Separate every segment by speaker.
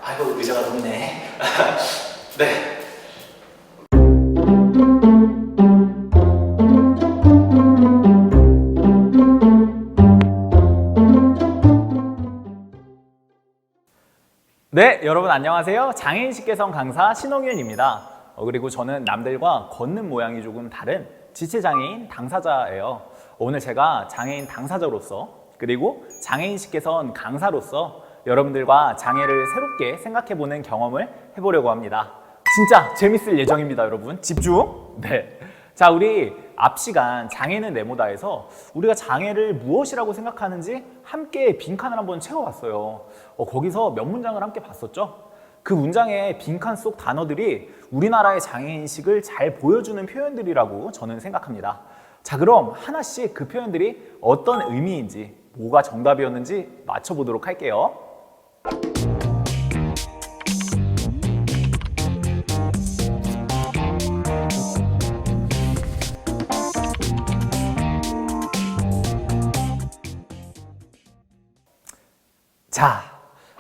Speaker 1: 아이고, 의자가 높네. 네. 네, 여러분 안녕하세요. 장애인 식개성 강사 신홍윤입니다. 그리고 저는 남들과 걷는 모양이 조금 다른 지체장애인 당사자예요. 오늘 제가 장애인 당사자로서 그리고 장애인 식개선 강사로서 여러분들과 장애를 새롭게 생각해보는 경험을 해보려고 합니다. 진짜 재밌을 예정입니다, 여러분. 집중! 네. 자, 우리 앞 시간 장애는 네모다에서 우리가 장애를 무엇이라고 생각하는지 함께 빈칸을 한번 채워봤어요. 거기서 몇 문장을 함께 봤었죠? 그 문장의 빈칸 속 단어들이 우리나라의 장애인식을 잘 보여주는 표현들이라고 저는 생각합니다. 자, 그럼 하나씩 그 표현들이 어떤 의미인지, 뭐가 정답이었는지 맞춰보도록 할게요. 자,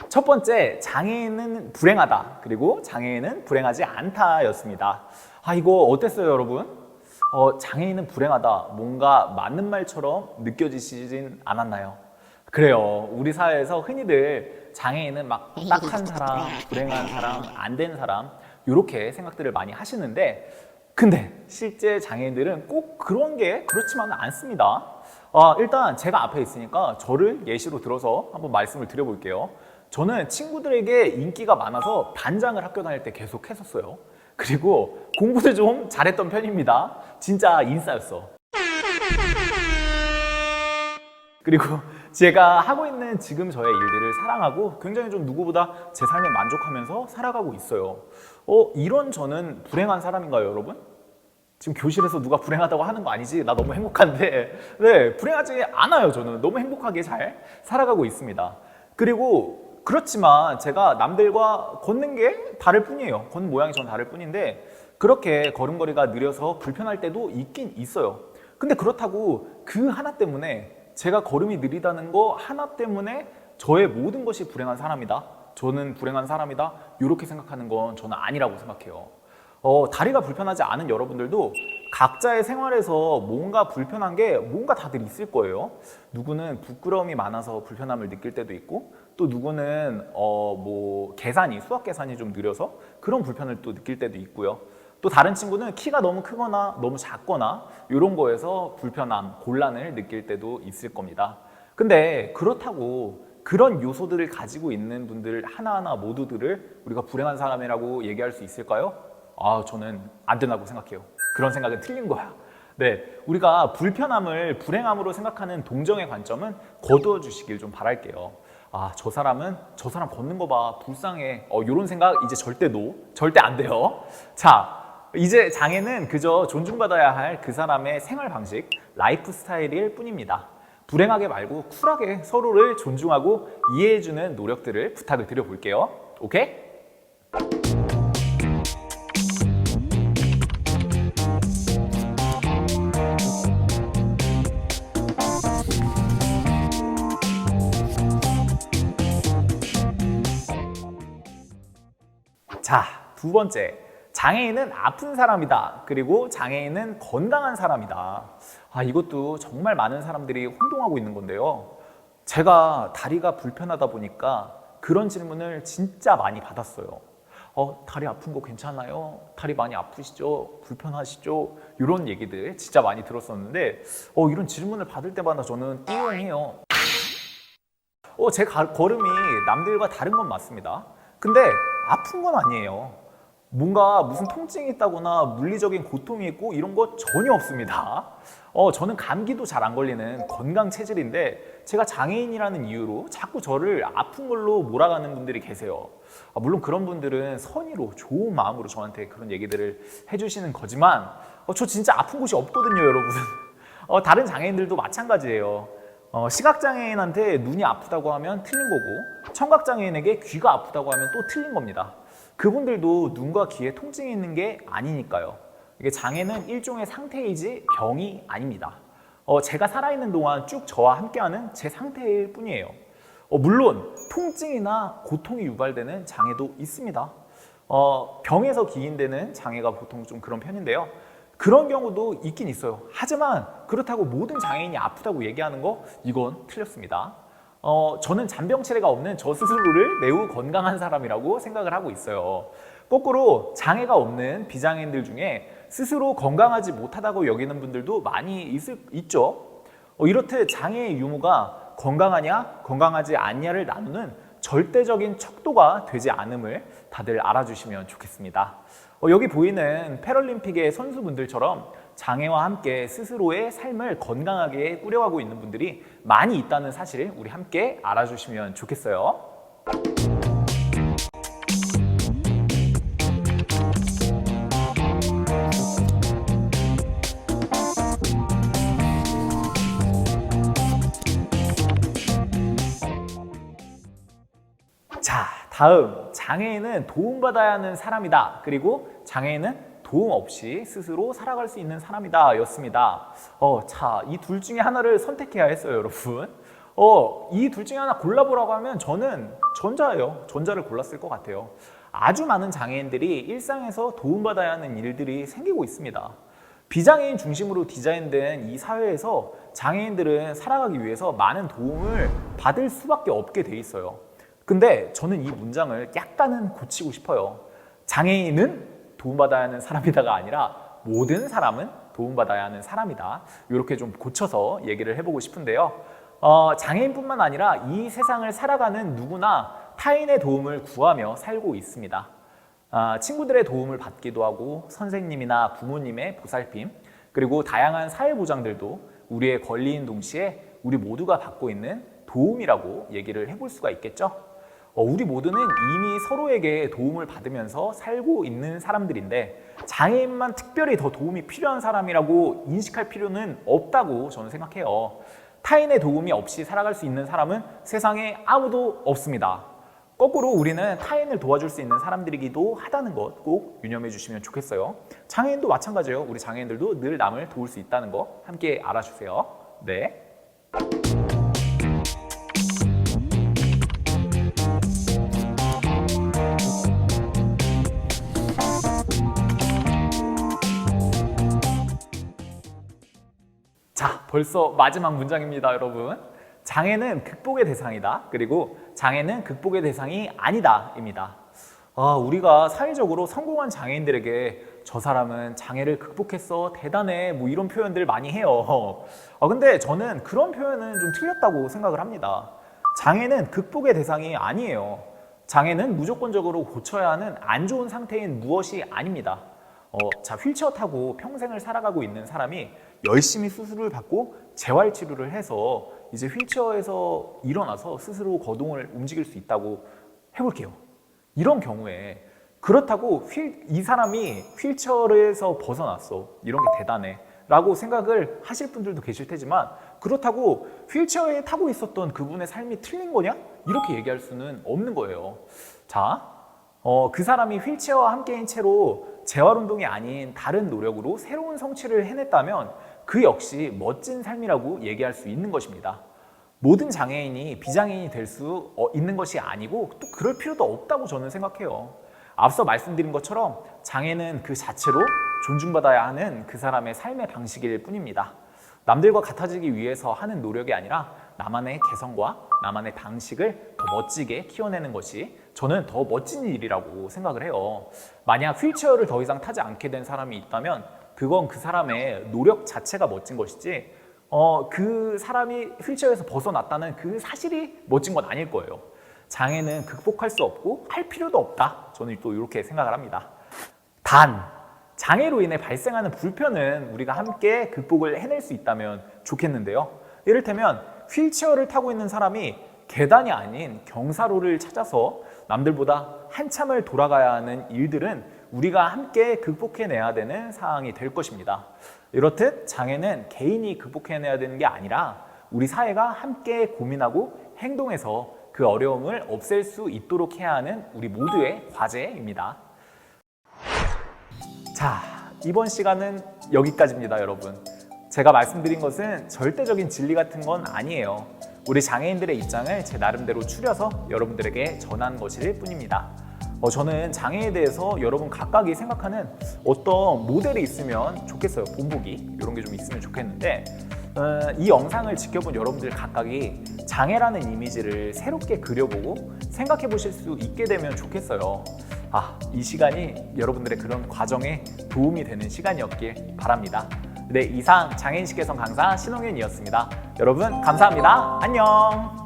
Speaker 1: 첫 번째, 장애인은 불행하다. 그리고 장애인은 불행하지 않다 였습니다. 이거 어땠어요, 여러분? 장애인은 불행하다. 뭔가 맞는 말처럼 느껴지시진 않았나요? 그래요. 우리 사회에서 흔히들 장애인은 막 딱한 사람, 불행한 사람, 안 된 사람 이렇게 생각들을 많이 하시는데 근데 실제 장애인들은 꼭 그런 게 그렇지만은 않습니다. 일단 제가 앞에 있으니까 저를 예시로 들어서 한번 말씀을 드려볼게요. 저는 친구들에게 인기가 많아서 반장을 학교 다닐 때 계속 했었어요. 그리고 공부도 좀 잘했던 편입니다. 진짜 인싸였어. 그리고 제가 하고 있는 지금 저의 일들을 사랑하고 굉장히 좀 누구보다 제 삶에 만족하면서 살아가고 있어요. 이런 저는 불행한 사람인가요, 여러분? 지금 교실에서 누가 불행하다고 하는 거 아니지? 나 너무 행복한데. 네, 불행하지 않아요. 저는 너무 행복하게 잘 살아가고 있습니다. 그리고 그렇지만 제가 남들과 걷는 게 다를 뿐이에요. 걷는 모양이 전 다를 뿐인데 그렇게 걸음걸이가 느려서 불편할 때도 있긴 있어요. 근데 그렇다고 그 하나 때문에 제가 걸음이 느리다는 거 하나 때문에 저의 모든 것이 불행한 사람이다. 저는 불행한 사람이다. 이렇게 생각하는 건 저는 아니라고 생각해요. 다리가 불편하지 않은 여러분들도 각자의 생활에서 뭔가 불편한 게 뭔가 다들 있을 거예요. 누구는 부끄러움이 많아서 불편함을 느낄 때도 있고 또 누구는 수학 계산이 좀 느려서 그런 불편을 또 느낄 때도 있고요. 또 다른 친구는 키가 너무 크거나 너무 작거나 이런 거에서 불편함, 곤란을 느낄 때도 있을 겁니다. 근데 그렇다고 그런 요소들을 가지고 있는 분들 하나하나 모두들을 우리가 불행한 사람이라고 얘기할 수 있을까요? 저는 안 된다고 생각해요. 그런 생각은 틀린 거야. 네, 우리가 불편함을 불행함으로 생각하는 동정의 관점은 거두어 주시길 좀 바랄게요. 아, 저 사람 걷는 거 봐, 불쌍해. 이런 생각 이제 절대 안 돼요. 자, 이제 장애는 그저 존중받아야 할 그 사람의 생활 방식, 라이프 스타일일 뿐입니다. 불행하게 말고 쿨하게 서로를 존중하고 이해해주는 노력들을 부탁을 드려볼게요. 오케이? 자, 두 번째. 장애인은 아픈 사람이다. 그리고 장애인은 건강한 사람이다. 아, 이것도 정말 많은 사람들이 혼동하고 있는 건데요. 제가 다리가 불편하다 보니까 그런 질문을 진짜 많이 받았어요. 다리 아픈 거 괜찮아요? 다리 많이 아프시죠? 불편하시죠? 이런 얘기들 진짜 많이 들었었는데 이런 질문을 받을 때마다 저는 띠용해요. 제 걸음이 남들과 다른 건 맞습니다. 근데 아픈 건 아니에요. 뭔가 무슨 통증이 있다거나 물리적인 고통이 있고 이런 거 전혀 없습니다. 저는 감기도 잘 안 걸리는 건강 체질인데 제가 장애인이라는 이유로 자꾸 저를 아픈 걸로 몰아가는 분들이 계세요. 물론 그런 분들은 선의로 좋은 마음으로 저한테 그런 얘기들을 해주시는 거지만 저 진짜 아픈 곳이 없거든요, 여러분. 다른 장애인들도 마찬가지예요. 시각장애인한테 눈이 아프다고 하면 틀린 거고 청각장애인에게 귀가 아프다고 하면 또 틀린 겁니다. 그분들도 눈과 귀에 통증이 있는 게 아니니까요. 이게 장애는 일종의 상태이지 병이 아닙니다. 제가 살아있는 동안 쭉 저와 함께하는 제 상태일 뿐이에요. 물론 통증이나 고통이 유발되는 장애도 있습니다. 병에서 기인되는 장애가 보통 좀 그런 편인데요. 그런 경우도 있긴 있어요. 하지만 그렇다고 모든 장애인이 아프다고 얘기하는 거 이건 틀렸습니다. 저는 잔병치레가 없는 저 스스로를 매우 건강한 사람이라고 생각을 하고 있어요. 거꾸로 장애가 없는 비장애인들 중에 스스로 건강하지 못하다고 여기는 분들도 많이 있죠. 이렇듯 장애의 유무가 건강하냐 건강하지 않냐를 나누는 절대적인 척도가 되지 않음을 다들 알아주시면 좋겠습니다. 여기 보이는 패럴림픽의 선수분들처럼 장애와 함께 스스로의 삶을 건강하게 꾸려가고 있는 분들이 많이 있다는 사실을 우리 함께 알아주시면 좋겠어요. 자, 다음 장애인은 도움받아야 하는 사람이다. 그리고 장애인은 도움 없이 스스로 살아갈 수 있는 사람이다 였습니다. 자, 이 둘 중에 하나를 선택해야 했어요, 여러분. 이 둘 중에 하나 골라보라고 하면 저는 전자예요. 전자를 골랐을 것 같아요. 아주 많은 장애인들이 일상에서 도움받아야 하는 일들이 생기고 있습니다. 비장애인 중심으로 디자인된 이 사회에서 장애인들은 살아가기 위해서 많은 도움을 받을 수밖에 없게 돼 있어요. 근데 저는 이 문장을 약간은 고치고 싶어요. 장애인은 도움받아야 하는 사람이다가 아니라 모든 사람은 도움받아야 하는 사람이다. 이렇게 좀 고쳐서 얘기를 해보고 싶은데요. 장애인뿐만 아니라 이 세상을 살아가는 누구나 타인의 도움을 구하며 살고 있습니다. 친구들의 도움을 받기도 하고 선생님이나 부모님의 보살핌 그리고 다양한 사회보장들도 우리의 권리인 동시에 우리 모두가 받고 있는 도움이라고 얘기를 해볼 수가 있겠죠. 우리 모두는 이미 서로에게 도움을 받으면서 살고 있는 사람들인데 장애인만 특별히 더 도움이 필요한 사람이라고 인식할 필요는 없다고 저는 생각해요. 타인의 도움이 없이 살아갈 수 있는 사람은 세상에 아무도 없습니다. 거꾸로 우리는 타인을 도와줄 수 있는 사람들이기도 하다는 것 꼭 유념해 주시면 좋겠어요. 장애인도 마찬가지예요. 우리 장애인들도 늘 남을 도울 수 있다는 거 함께 알아주세요. 네. 자, 벌써 마지막 문장입니다, 여러분. 장애는 극복의 대상이다. 그리고 장애는 극복의 대상이 아니다 입니다. 우리가 사회적으로 성공한 장애인들에게 저 사람은 장애를 극복했어, 대단해, 뭐 이런 표현들 많이 해요. 근데 저는 그런 표현은 좀 틀렸다고 생각을 합니다. 장애는 극복의 대상이 아니에요. 장애는 무조건적으로 고쳐야 하는 안 좋은 상태인 무엇이 아닙니다. 자, 휠체어 타고 평생을 살아가고 있는 사람이 열심히 수술을 받고 재활치료를 해서 이제 휠체어에서 일어나서 스스로 거동을 움직일 수 있다고 해볼게요. 이런 경우에 그렇다고 이 사람이 휠체어에서 벗어났어, 이런 게 대단해 라고 생각을 하실 분들도 계실 테지만, 그렇다고 휠체어에 타고 있었던 그분의 삶이 틀린 거냐? 이렇게 얘기할 수는 없는 거예요. 자, 그 사람이 휠체어와 함께인 채로 재활운동이 아닌 다른 노력으로 새로운 성취를 해냈다면 그 역시 멋진 삶이라고 얘기할 수 있는 것입니다. 모든 장애인이 비장애인이 될 수 있는 것이 아니고 또 그럴 필요도 없다고 저는 생각해요. 앞서 말씀드린 것처럼 장애는 그 자체로 존중받아야 하는 그 사람의 삶의 방식일 뿐입니다. 남들과 같아지기 위해서 하는 노력이 아니라 나만의 개성과 나만의 방식을 더 멋지게 키워내는 것이 저는 더 멋진 일이라고 생각을 해요. 만약 휠체어를 더 이상 타지 않게 된 사람이 있다면 그건 그 사람의 노력 자체가 멋진 것이지, 그 사람이 휠체어에서 벗어났다는 그 사실이 멋진 건 아닐 거예요. 장애는 극복할 수 없고 할 필요도 없다, 저는 또 이렇게 생각을 합니다. 단, 장애로 인해 발생하는 불편은 우리가 함께 극복을 해낼 수 있다면 좋겠는데요. 이를테면 휠체어를 타고 있는 사람이 계단이 아닌 경사로를 찾아서 남들보다 한참을 돌아가야 하는 일들은 우리가 함께 극복해내야 되는 상황이 될 것입니다. 이렇듯 장애는 개인이 극복해내야 되는 게 아니라 우리 사회가 함께 고민하고 행동해서 그 어려움을 없앨 수 있도록 해야 하는 우리 모두의 과제입니다. 자, 이번 시간은 여기까지입니다, 여러분. 제가 말씀드린 것은 절대적인 진리 같은 건 아니에요. 우리 장애인들의 입장을 제 나름대로 추려서 여러분들에게 전한 것일 뿐입니다. 저는 장애에 대해서 여러분 각각이 생각하는 어떤 모델이 있으면 좋겠어요. 본보기 이런 게 좀 있으면 좋겠는데, 이 영상을 지켜본 여러분들 각각이 장애라는 이미지를 새롭게 그려보고 생각해 보실 수 있게 되면 좋겠어요. 이 시간이 여러분들의 그런 과정에 도움이 되는 시간이었길 바랍니다. 네, 이상 장애인식 개선 강사 신홍윤이었습니다. 여러분 감사합니다. 안녕.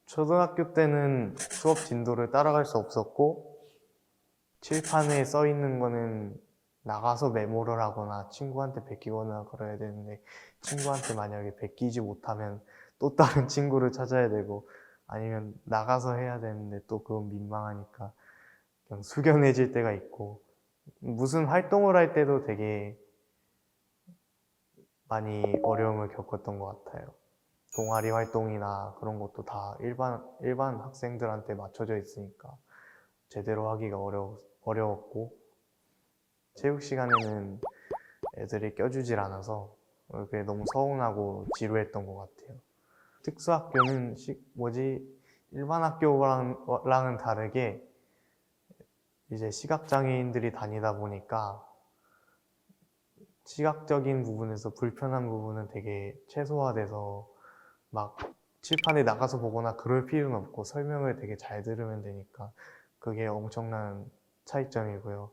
Speaker 2: 초등학교 때는 수업 진도를 따라갈 수 없었고, 칠판에 써 있는 거는 나가서 메모를 하거나 친구한테 베끼거나 그래야 되는데, 친구한테 만약에 베끼지 못하면 또 다른 친구를 찾아야 되고, 아니면 나가서 해야 되는데 또 그건 민망하니까 그냥 숙연해질 때가 있고, 무슨 활동을 할 때도 되게 많이 어려움을 겪었던 것 같아요. 동아리 활동이나 그런 것도 다 일반 학생들한테 맞춰져 있으니까 제대로 하기가 어려웠고, 체육 시간에는 애들이 껴주질 않아서 그게 너무 서운하고 지루했던 것 같아요. 특수학교는 일반 학교랑은 다르게 이제 시각장애인들이 다니다 보니까 시각적인 부분에서 불편한 부분은 되게 최소화돼서 막 칠판에 나가서 보거나 그럴 필요는 없고 설명을 되게 잘 들으면 되니까 그게 엄청난 차이점이고요.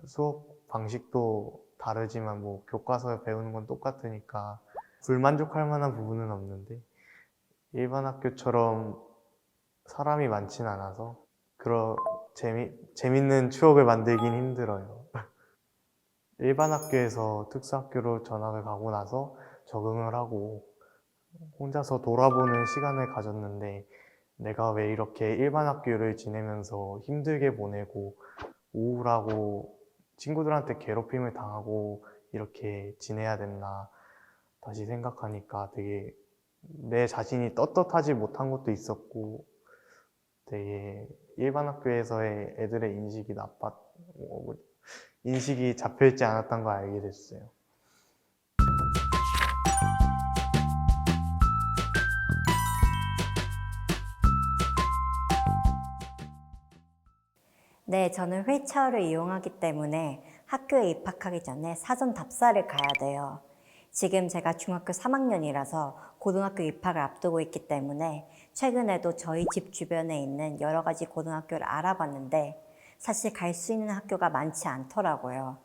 Speaker 2: 수업 방식도 다르지만 뭐 교과서에 배우는 건 똑같으니까 불만족할 만한 부분은 없는데, 일반 학교처럼 사람이 많진 않아서 재밌는 추억을 만들긴 힘들어요. 일반 학교에서 특수학교로 전학을 가고 나서 적응을 하고 혼자서 돌아보는 시간을 가졌는데, 내가 왜 이렇게 일반 학교를 지내면서 힘들게 보내고 우울하고 친구들한테 괴롭힘을 당하고 이렇게 지내야 됐나 다시 생각하니까 되게 내 자신이 떳떳하지 못한 것도 있었고, 되게 일반 학교에서의 애들의 인식이 잡혀있지 않았던 걸 알게 됐어요.
Speaker 3: 네, 저는 휠체어를 이용하기 때문에 학교에 입학하기 전에 사전 답사를 가야 돼요. 지금 제가 중학교 3학년이라서 고등학교 입학을 앞두고 있기 때문에 최근에도 저희 집 주변에 있는 여러 가지 고등학교를 알아봤는데 사실 갈 수 있는 학교가 많지 않더라고요.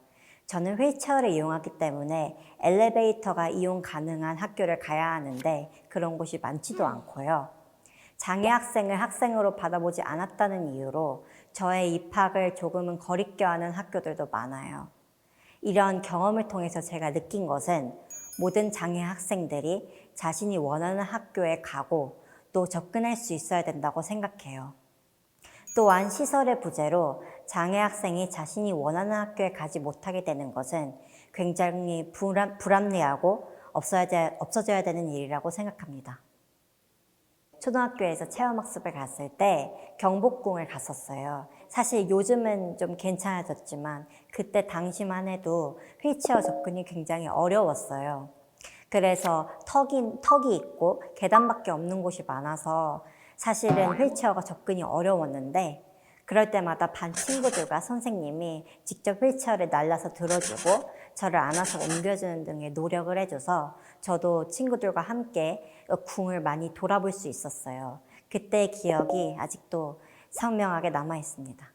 Speaker 3: 저는 휠체어를 이용하기 때문에 엘리베이터가 이용 가능한 학교를 가야 하는데 그런 곳이 많지도 않고요. 장애 학생을 학생으로 받아보지 않았다는 이유로 저의 입학을 조금은 거리껴하는 학교들도 많아요. 이런 경험을 통해서 제가 느낀 것은 모든 장애 학생들이 자신이 원하는 학교에 가고 또 접근할 수 있어야 된다고 생각해요. 또한 시설의 부재로 장애 학생이 자신이 원하는 학교에 가지 못하게 되는 것은 굉장히 불합리하고 없어져야 되는 일이라고 생각합니다. 초등학교에서 체험학습을 갔을 때 경복궁을 갔었어요. 사실 요즘은 좀 괜찮아졌지만 그때 당시만 해도 휠체어 접근이 굉장히 어려웠어요. 그래서 턱이 있고 계단밖에 없는 곳이 많아서 사실은 휠체어가 접근이 어려웠는데 그럴 때마다 반 친구들과 선생님이 직접 휠체어를 날라서 들어주고 저를 안아서 옮겨주는 등의 노력을 해줘서 저도 친구들과 함께 궁을 많이 돌아볼 수 있었어요. 그때의 기억이 아직도 선명하게 남아 있습니다.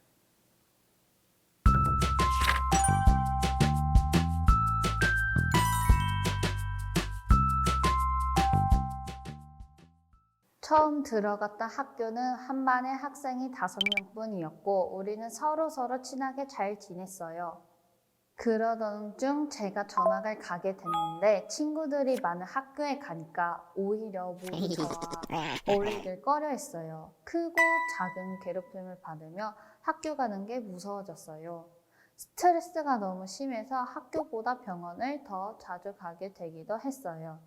Speaker 4: 처음 들어갔던 학교는 한 반에 학생이 5명뿐이었고 우리는 서로 친하게 잘 지냈어요. 그러던 중 제가 전학을 가게 됐는데 친구들이 많은 학교에 가니까 오히려 모두 저와 어울리길 꺼려했어요. 크고 작은 괴롭힘을 받으며 학교 가는 게 무서워졌어요. 스트레스가 너무 심해서 학교보다 병원을 더 자주 가게 되기도 했어요.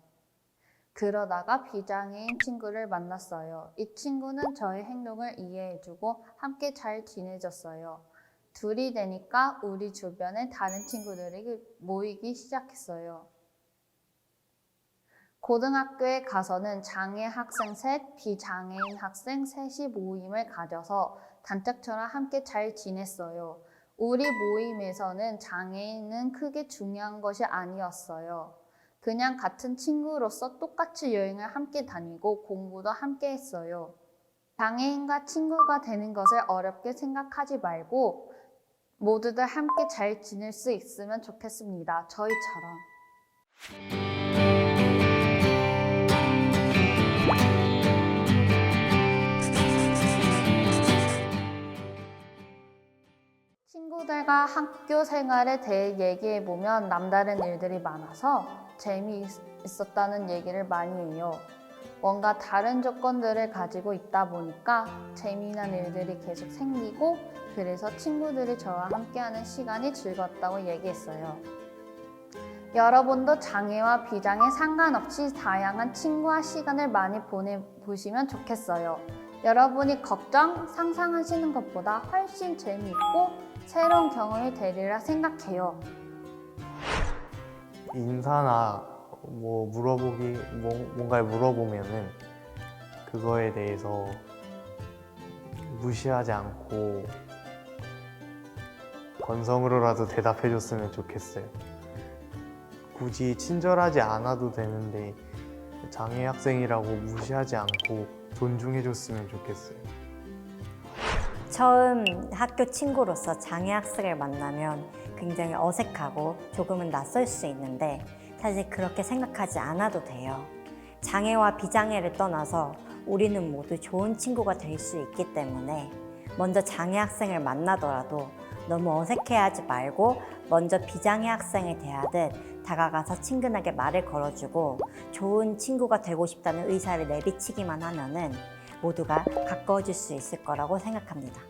Speaker 4: 그러다가 비장애인 친구를 만났어요. 이 친구는 저의 행동을 이해해주고 함께 잘 지내줬어요. 둘이 되니까 우리 주변에 다른 친구들이 모이기 시작했어요. 고등학교에 가서는 장애 학생 셋, 비장애인 학생 셋이 모임을 가져서 단짝처럼 함께 잘 지냈어요. 우리 모임에서는 장애인은 크게 중요한 것이 아니었어요. 그냥 같은 친구로서 똑같이 여행을 함께 다니고 공부도 함께 했어요. 장애인과 친구가 되는 것을 어렵게 생각하지 말고 모두들 함께 잘 지낼 수 있으면 좋겠습니다. 저희처럼. 친구들과 학교 생활에 대해 얘기해보면 남다른 일들이 많아서 재미있었다는 얘기를 많이 해요. 뭔가 다른 조건들을 가지고 있다 보니까 재미난 일들이 계속 생기고 그래서 친구들이 저와 함께하는 시간이 즐겁다고 얘기했어요. 여러분도 장애와 비장애 상관없이 다양한 친구와 시간을 많이 보내보시면 좋겠어요. 여러분이 상상하시는 것보다 훨씬 재미있고 새로운 경험이 되리라 생각해요.
Speaker 2: 인사나 뭔가를 물어보면은 그거에 대해서 무시하지 않고 건성으로라도 대답해줬으면 좋겠어요. 굳이 친절하지 않아도 되는데 장애 학생이라고 무시하지 않고 존중해줬으면 좋겠어요.
Speaker 3: 처음 학교 친구로서 장애 학생을 만나면 굉장히 어색하고 조금은 낯설 수 있는데 사실 그렇게 생각하지 않아도 돼요. 장애와 비장애를 떠나서 우리는 모두 좋은 친구가 될 수 있기 때문에 먼저 장애 학생을 만나더라도 너무 어색해하지 말고 먼저 비장애 학생을 대하듯 다가가서 친근하게 말을 걸어주고 좋은 친구가 되고 싶다는 의사를 내비치기만 하면은 모두가 가까워질 수 있을 거라고 생각합니다.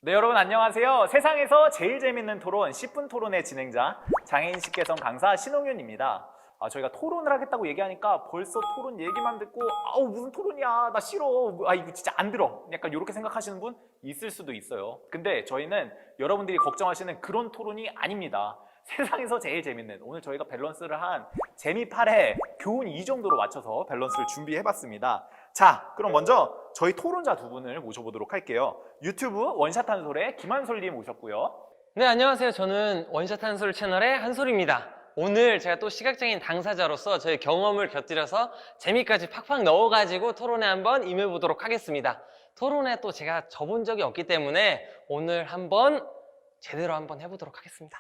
Speaker 1: 네, 여러분 안녕하세요. 세상에서 제일 재밌는 토론 10분 토론의 진행자 장애인식개성 강사 신홍윤입니다. 저희가 토론을 하겠다고 얘기하니까 벌써 토론 얘기만 듣고 아우 무슨 토론이야 나 싫어 이거 진짜 안 들어 약간 이렇게 생각하시는 분 있을 수도 있어요. 근데 저희는 여러분들이 걱정하시는 그런 토론이 아닙니다. 세상에서 제일 재밌는 오늘 저희가 밸런스를 한 재미 8회 교훈 2 정도로 맞춰서 밸런스를 준비해봤습니다. 자 그럼 먼저 저희 토론자 두 분을 모셔보도록 할게요. 유튜브 원샷 한솔의 김한솔님 오셨고요.
Speaker 5: 네, 안녕하세요. 저는 원샷 한솔 채널의 한솔입니다. 오늘 제가 또 시각장애인 당사자로서 저의 경험을 곁들여서 재미까지 팍팍 넣어가지고 토론에 한번 임해보도록 하겠습니다. 토론에 또 제가 져본 적이 없기 때문에 오늘 한번 제대로 한번 해보도록 하겠습니다.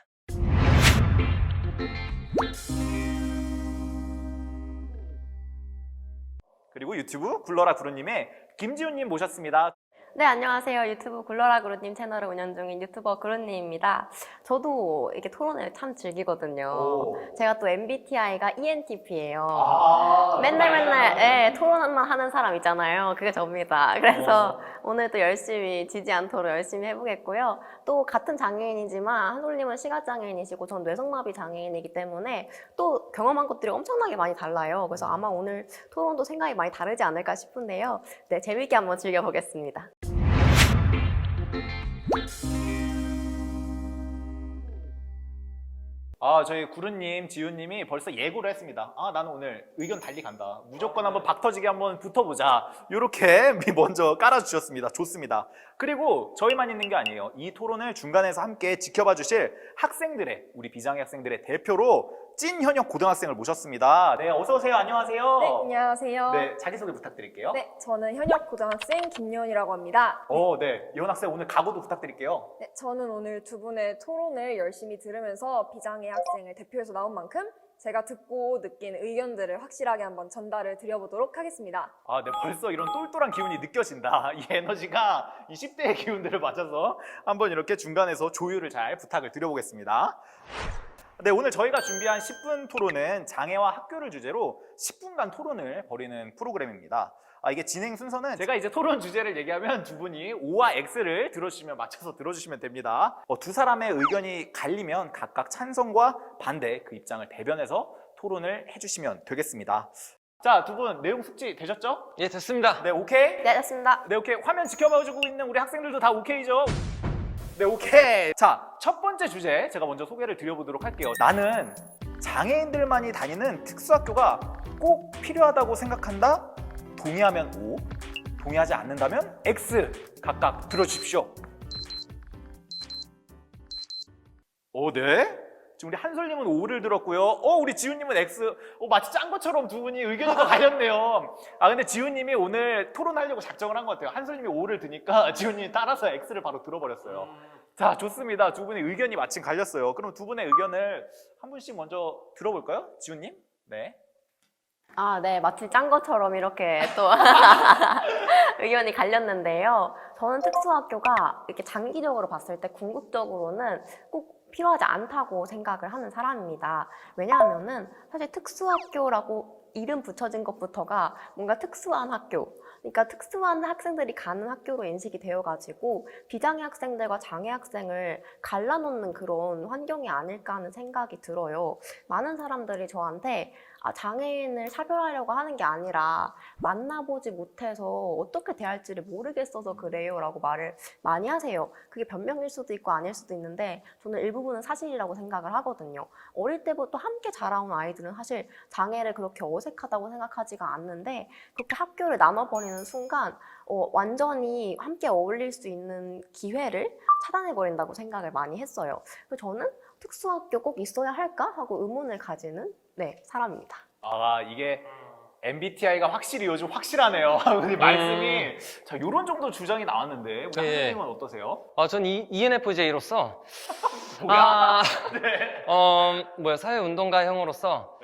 Speaker 1: 그리고 유튜브 굴러라 구루님의 김지훈님 모셨습니다.
Speaker 6: 네, 안녕하세요. 유튜브 굴러라 그루님 채널을 운영 중인 유튜버 그루님입니다. 저도 이렇게 토론을 참 즐기거든요. 제가 또 MBTI가 ENTP예요. 맨날 토론만 하는 사람 있잖아요. 그게 접니다. 그래서 오늘도 열심히 지지 않도록 열심히 해보겠고요. 또 같은 장애인이지만 한솔님은 시각장애인이시고 전 뇌성마비 장애인이기 때문에 또 경험한 것들이 엄청나게 많이 달라요. 그래서 아마 오늘 토론도 생각이 많이 다르지 않을까 싶은데요. 네, 재밌게 한번 즐겨보겠습니다.
Speaker 1: 저희 구루님, 지훈님이 벌써 예고를 했습니다. 나는 오늘 의견 달리 간다. 무조건 한번 박 터지게 한번 붙어보자. 이렇게 먼저 깔아주셨습니다. 좋습니다. 그리고 저희만 있는 게 아니에요. 이 토론을 중간에서 함께 지켜봐 주실 우리 비장애 학생들의 대표로 찐 현역 고등학생을 모셨습니다. 네, 어서 오세요. 안녕하세요.
Speaker 7: 네, 안녕하세요.
Speaker 1: 네, 자기소개 부탁드릴게요.
Speaker 7: 네, 저는 현역 고등학생 김예원이라고 합니다.
Speaker 1: 네. 예원 학생 오늘 각오도 부탁드릴게요.
Speaker 7: 네, 저는 오늘 두 분의 토론을 열심히 들으면서 비장애 학생을 대표해서 나온 만큼 제가 듣고 느낀 의견들을 확실하게 한번 전달을 드려보도록 하겠습니다.
Speaker 1: 네, 벌써 이런 똘똘한 기운이 느껴진다. 이 에너지가 이 10대의 기운들을 맞아서 한번 이렇게 중간에서 조율을 잘 부탁을 드려보겠습니다. 네, 오늘 저희가 준비한 10분 토론은 장애와 학교를 주제로 10분간 토론을 벌이는 프로그램입니다. 이게 진행 순서는 제가 이제 토론 주제를 얘기하면 두 분이 O와 X를 맞춰서 들어주시면 됩니다. 두 사람의 의견이 갈리면 각각 찬성과 반대 그 입장을 대변해서 토론을 해주시면 되겠습니다. 자, 두 분 내용 숙지 되셨죠?
Speaker 5: 예, 됐습니다.
Speaker 1: 네, 오케이?
Speaker 6: 네, 됐습니다.
Speaker 1: 네, 오케이. 화면 지켜봐주고 있는 우리 학생들도 다 오케이죠? 네, 오케이. 자, 첫 번째 주제 제가 먼저 소개를 드려보도록 할게요. 나는 장애인들만이 다니는 특수학교가 꼭 필요하다고 생각한다. 동의하면 O, 동의하지 않는다면 X 각각 들어주십시오. 네. 지금 우리 한솔님은 O를 들었고요. 우리 지훈님은 X. 마치 짠 것처럼 두 분이 의견이 더 갈렸네요. 근데 지훈님이 오늘 토론하려고 작정을 한 것 같아요. 한솔님이 O를 드니까 지훈님이 따라서 X를 바로 들어버렸어요. 자, 좋습니다. 두 분의 의견이 마침 갈렸어요. 그럼 두 분의 의견을 한 분씩 먼저 들어볼까요? 지훈님? 네.
Speaker 6: 네, 마치 짠 것처럼 이렇게 또 의견이 갈렸는데요. 저는 특수학교가 이렇게 장기적으로 봤을 때 궁극적으로는 꼭 필요하지 않다고 생각을 하는 사람입니다. 왜냐하면은 사실 특수학교라고 이름 붙여진 것부터가 뭔가 특수한 학교, 그러니까 특수한 학생들이 가는 학교로 인식이 되어가지고 비장애 학생들과 장애 학생을 갈라놓는 그런 환경이 아닐까 하는 생각이 들어요. 많은 사람들이 저한테 장애인을 차별하려고 하는 게 아니라 만나보지 못해서 어떻게 대할지를 모르겠어서 그래요 라고 말을 많이 하세요. 그게 변명일 수도 있고 아닐 수도 있는데 저는 일부분은 사실이라고 생각을 하거든요. 어릴 때부터 함께 자라온 아이들은 사실 장애를 그렇게 어색하다고 생각하지가 않는데 그렇게 학교를 나눠버리는 순간 완전히 함께 어울릴 수 있는 기회를 차단해버린다고 생각을 많이 했어요. 그래서 저는 특수학교 꼭 있어야 할까? 하고 의문을 가지는 사람입니다.
Speaker 1: 이게 MBTI가 확실히 요즘 확실하네요. 우리 말씀이 자, 이런 정도 주장이 나왔는데 우리 한솔님은 어떠세요?
Speaker 5: 전 ENFJ로서
Speaker 1: 뭐야?
Speaker 5: 사회운동가형으로서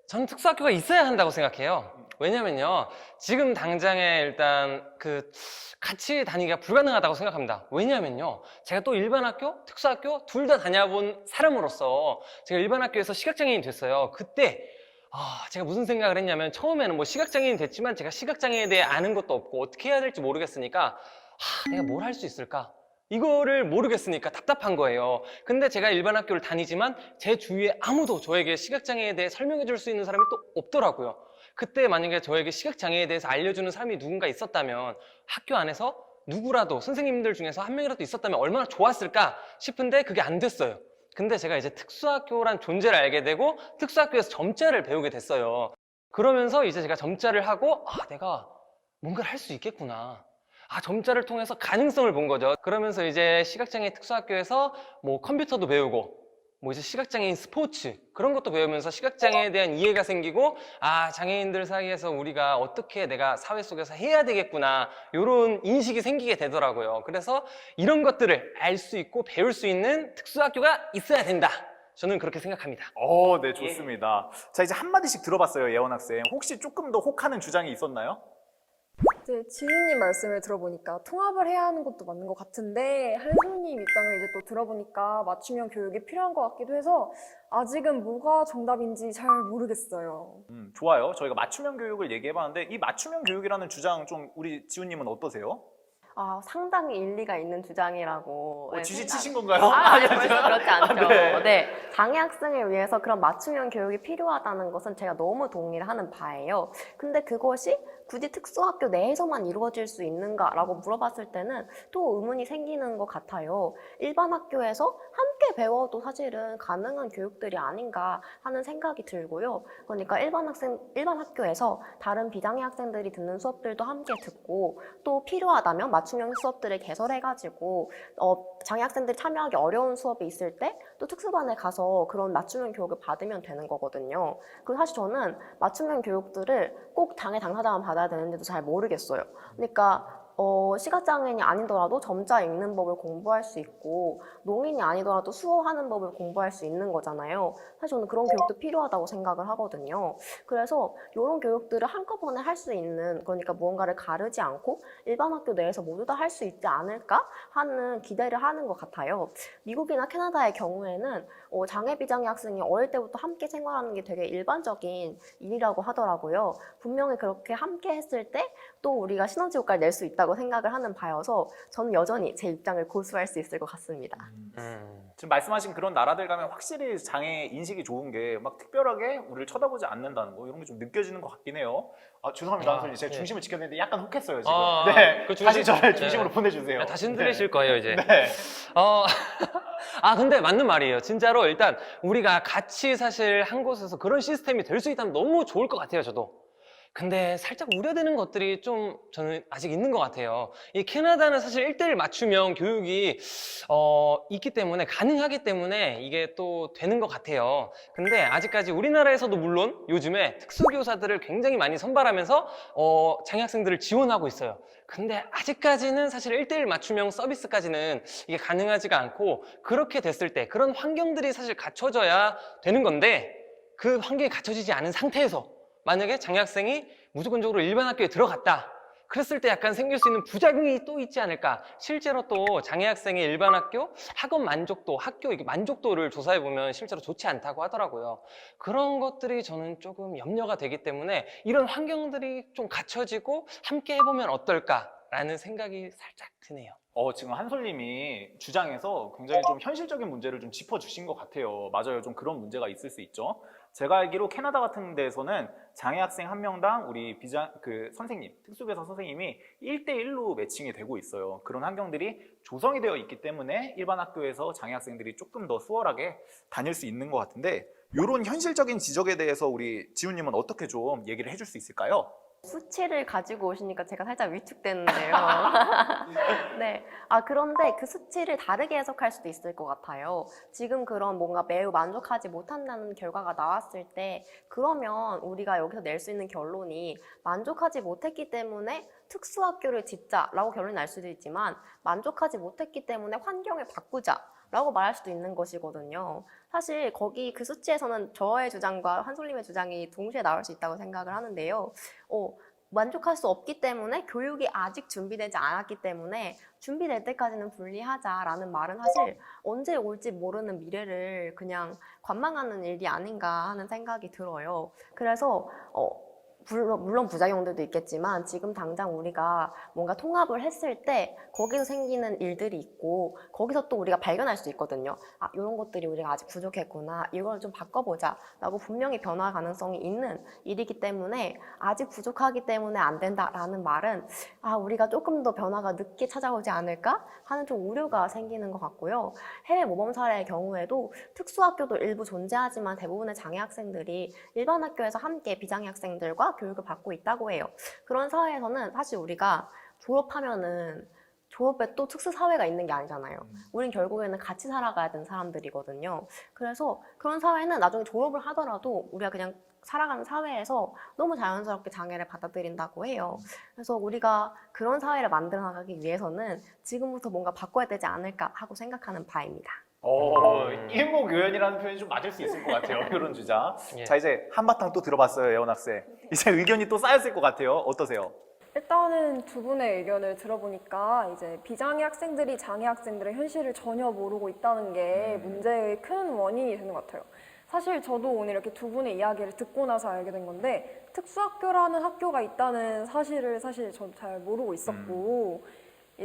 Speaker 5: 전 특수학교가 있어야 한다고 생각해요. 왜냐면요, 지금 당장에 일단 같이 다니기가 불가능하다고 생각합니다. 왜냐면요, 제가 또 일반 학교, 특수학교 둘 다 다녀본 사람으로서 제가 일반 학교에서 시각장애인이 됐어요. 그때 제가 무슨 생각을 했냐면 처음에는 시각장애인이 됐지만 제가 시각장애에 대해 아는 것도 없고 어떻게 해야 될지 모르겠으니까 내가 뭘 할 수 있을까? 이거를 모르겠으니까 답답한 거예요. 근데 제가 일반 학교를 다니지만 제 주위에 아무도 저에게 시각장애에 대해 설명해 줄 수 있는 사람이 또 없더라고요. 그때 만약에 저에게 시각장애에 대해서 알려주는 사람이 누군가 있었다면 학교 안에서 누구라도 선생님들 중에서 한 명이라도 있었다면 얼마나 좋았을까 싶은데 그게 안 됐어요. 근데 제가 이제 특수학교란 존재를 알게 되고 특수학교에서 점자를 배우게 됐어요. 그러면서 이제 제가 점자를 하고 내가 뭔가를 할 수 있겠구나. 점자를 통해서 가능성을 본 거죠. 그러면서 이제 시각장애인 특수학교에서 뭐 컴퓨터도 배우고 뭐 이제 시각장애인 스포츠 그런 것도 배우면서 시각장애에 대한 이해가 생기고 장애인들 사이에서 우리가 어떻게 내가 사회 속에서 해야 되겠구나 이런 인식이 생기게 되더라고요. 그래서 이런 것들을 알 수 있고 배울 수 있는 특수학교가 있어야 된다. 저는 그렇게 생각합니다.
Speaker 1: 네, 좋습니다. 자, 이제 한마디씩 들어봤어요, 예원 학생. 혹시 조금 더 혹하는 주장이 있었나요?
Speaker 7: 이제 지훈님 말씀을 들어보니까 통합을 해야 하는 것도 맞는 것 같은데 한솔님 입장을 이제 또 들어보니까 맞춤형 교육이 필요한 것 같기도 해서 아직은 뭐가 정답인지 잘 모르겠어요.
Speaker 1: 좋아요. 저희가 맞춤형 교육을 얘기해봤는데 이 맞춤형 교육이라는 주장 좀 우리 지훈님은 어떠세요?
Speaker 6: 상당히 일리가 있는 주장이라고.
Speaker 1: 지지치신 건가요?
Speaker 6: 아니, 벌써 그렇지 않죠.
Speaker 1: 네.
Speaker 6: 네. 장애 학생을 위해서 그런 맞춤형 교육이 필요하다는 것은 제가 너무 동의를 하는 바예요. 근데 그것이 굳이 특수학교 내에서만 이루어질 수 있는가라고 물어봤을 때는 또 의문이 생기는 것 같아요. 일반 학교에서 함께 배워도 사실은 가능한 교육들이 아닌가 하는 생각이 들고요. 그러니까 일반 학교에서 다른 비장애 학생들이 듣는 수업들도 함께 듣고 또 필요하다면 맞춤형 수업들을 개설해가지고 장애 학생들이 참여하기 어려운 수업이 있을 때 또 특수반에 가서 그런 맞춤형 교육을 받으면 되는 거거든요. 그리고 사실 저는 맞춤형 교육들을 꼭 장애 당사자만 받아야 되는지도 잘 모르겠어요. 그러니까 시각장애인이 아니더라도 점자 읽는 법을 공부할 수 있고 농인이 아니더라도 수어하는 법을 공부할 수 있는 거잖아요. 사실 저는 그런 교육도 필요하다고 생각을 하거든요. 그래서 이런 교육들을 한꺼번에 할 수 있는, 그러니까 무언가를 가르지 않고 일반 학교 내에서 모두 다 할 수 있지 않을까 하는 기대를 하는 것 같아요. 미국이나 캐나다의 경우에는 장애 비장애 학생이 어릴 때부터 함께 생활하는 게 되게 일반적인 일이라고 하더라고요. 분명히 그렇게 함께 했을 때 또 우리가 시너지 효과를 낼 수 있다고 생각을 하는 바여서 저는 여전히 제 입장을 고수할 수 있을 것 같습니다.
Speaker 1: 지금 말씀하신 그런 나라들 가면 확실히 장애 인식이 좋은 게 막 특별하게 우리를 쳐다보지 않는다는 거 이런 게 좀 느껴지는 것 같긴 해요. 죄송합니다, 한솔님. 제가 중심을 지켰는데 약간 혹했어요, 지금. 네,
Speaker 5: 그 중심-
Speaker 1: 다시 저를 중심으로 보내주세요.
Speaker 5: 다시 흔들리실 거예요, 이제.
Speaker 1: 네.
Speaker 5: 근데 맞는 말이에요. 진짜로 일단 우리가 같이 사실 한 곳에서 그런 시스템이 될 수 있다면 너무 좋을 것 같아요, 저도. 근데 살짝 우려되는 것들이 좀 저는 아직 있는 것 같아요. 이 캐나다는 사실 1:1 맞춤형 교육이 있기 때문에 가능하기 때문에 이게 또 되는 것 같아요. 근데 아직까지 우리나라에서도 물론 요즘에 특수교사들을 굉장히 많이 선발하면서 장애 학생들을 지원하고 있어요. 근데 아직까지는 사실 1:1 맞춤형 서비스까지는 이게 가능하지가 않고 그렇게 됐을 때 그런 환경들이 사실 갖춰져야 되는 건데 그 환경이 갖춰지지 않은 상태에서 만약에 장애 학생이 무조건적으로 일반 학교에 들어갔다. 그랬을 때 약간 생길 수 있는 부작용이 또 있지 않을까. 실제로 또 장애 학생의 일반 학교, 학업 만족도, 학교 만족도를 조사해보면 실제로 좋지 않다고 하더라고요. 그런 것들이 저는 조금 염려가 되기 때문에 이런 환경들이 좀 갖춰지고 함께 해보면 어떨까라는 생각이 살짝 드네요.
Speaker 1: 지금 한솔님이 주장에서 굉장히 좀 현실적인 문제를 좀 짚어주신 것 같아요. 맞아요. 좀 그런 문제가 있을 수 있죠. 제가 알기로 캐나다 같은 데에서는 장애 학생 한 명당 우리 선생님, 특수교사 선생님이 1:1로 매칭이 되고 있어요. 그런 환경들이 조성이 되어 있기 때문에 일반 학교에서 장애 학생들이 조금 더 수월하게 다닐 수 있는 것 같은데 이런 현실적인 지적에 대해서 우리 지훈님은 어떻게 좀 얘기를 해줄 수 있을까요?
Speaker 6: 수치를 가지고 오시니까 제가 살짝 위축되는데요. 네. 그런데 그 수치를 다르게 해석할 수도 있을 것 같아요. 지금 그런 뭔가 매우 만족하지 못한다는 결과가 나왔을 때, 그러면 우리가 여기서 낼 수 있는 결론이 만족하지 못했기 때문에 특수학교를 짓자라고 결론이 날 수도 있지만, 만족하지 못했기 때문에 환경을 바꾸자 라고 말할 수도 있는 것이거든요. 사실 거기 그 수치에서는 저의 주장과 한솔님의 주장이 동시에 나올 수 있다고 생각을 하는데요. 만족할 수 없기 때문에 교육이 아직 준비되지 않았기 때문에 준비될 때까지는 분리하자라는 말은 사실 언제 올지 모르는 미래를 그냥 관망하는 일이 아닌가 하는 생각이 들어요. 그래서 물론 부작용들도 있겠지만 지금 당장 우리가 뭔가 통합을 했을 때 거기서 생기는 일들이 있고 거기서 또 우리가 발견할 수 있거든요. 아, 이런 것들이 우리가 아직 부족했구나. 이걸 좀 바꿔보자 라고 분명히 변화 가능성이 있는 일이기 때문에 아직 부족하기 때문에 안 된다라는 말은 아, 우리가 조금 더 변화가 늦게 찾아오지 않을까 하는 좀 우려가 생기는 것 같고요. 해외 모범 사례의 경우에도 특수학교도 일부 존재하지만 대부분의 장애 학생들이 일반 학교에서 함께 비장애 학생들과 교육을 받고 있다고 해요. 그런 사회에서는 사실 우리가 졸업하면은 졸업에 또 특수 사회가 있는 게 아니잖아요. 우린 결국에는 같이 살아가야 되는 사람들이거든요. 그래서 그런 사회는 나중에 졸업을 하더라도 우리가 그냥 살아가는 사회에서 너무 자연스럽게 장애를 받아들인다고 해요. 그래서 우리가 그런 사회를 만들어 나가기 위해서는 지금부터 뭔가 바꿔야 되지 않을까 하고 생각하는 바입니다.
Speaker 1: 일목요연이라는 표현이 좀 맞을 수 있을 것 같아요. 이런 주장.
Speaker 5: 예.
Speaker 1: 자, 이제 한바탕 또 들어봤어요, 예원 학생. 이제 의견이 또 쌓였을 것 같아요. 어떠세요?
Speaker 7: 일단은 두 분의 의견을 들어보니까 이제 비장애 학생들이 장애 학생들의 현실을 전혀 모르고 있다는 게 문제의 큰 원인이 되는 것 같아요. 사실 저도 오늘 이렇게 두 분의 이야기를 듣고 나서 알게 된 건데 특수학교라는 학교가 있다는 사실을 사실 저도 잘 모르고 있었고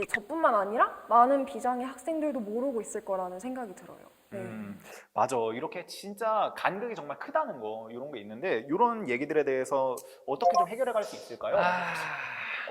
Speaker 7: 저뿐만 아니라 많은 비장애 학생들도 모르고 있을 거라는 생각이 들어요. 네.
Speaker 1: 맞아. 이렇게 진짜 간극이 정말 크다는 거, 이런 게 있는데, 이런 얘기들에 대해서 어떻게 좀 해결해 갈 수 있을까요?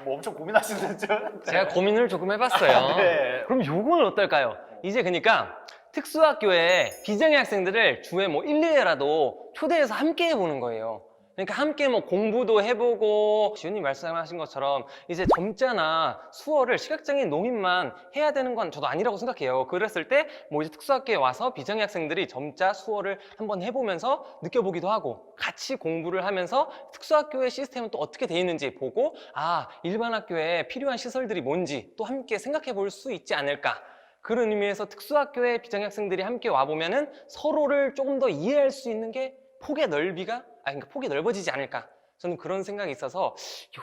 Speaker 1: 뭐 엄청 고민하시는 줄.
Speaker 5: 제가 고민을 조금 해봤어요.
Speaker 1: 네.
Speaker 5: 그럼 요건 어떨까요? 이제 그러니까 특수학교에 비장애 학생들을 주에 뭐 1, 2회라도 초대해서 함께 해보는 거예요. 그러니까 함께 뭐 공부도 해보고 지훈님 말씀하신 것처럼 이제 점자나 수어를 시각장애인 농인만 해야 되는 건 저도 아니라고 생각해요. 그랬을 때 뭐 이제 특수학교에 와서 비장애 학생들이 점자, 수어를 한번 해보면서 느껴보기도 하고 같이 공부를 하면서 특수학교의 시스템은 또 어떻게 돼 있는지 보고 아, 일반 학교에 필요한 시설들이 뭔지 또 함께 생각해 볼 수 있지 않을까. 그런 의미에서 특수학교에 비장애 학생들이 함께 와보면은 서로를 조금 더 이해할 수 있는 게 폭의 넓이가 그러니까 폭이 넓어지지 않을까. 저는 그런 생각이 있어서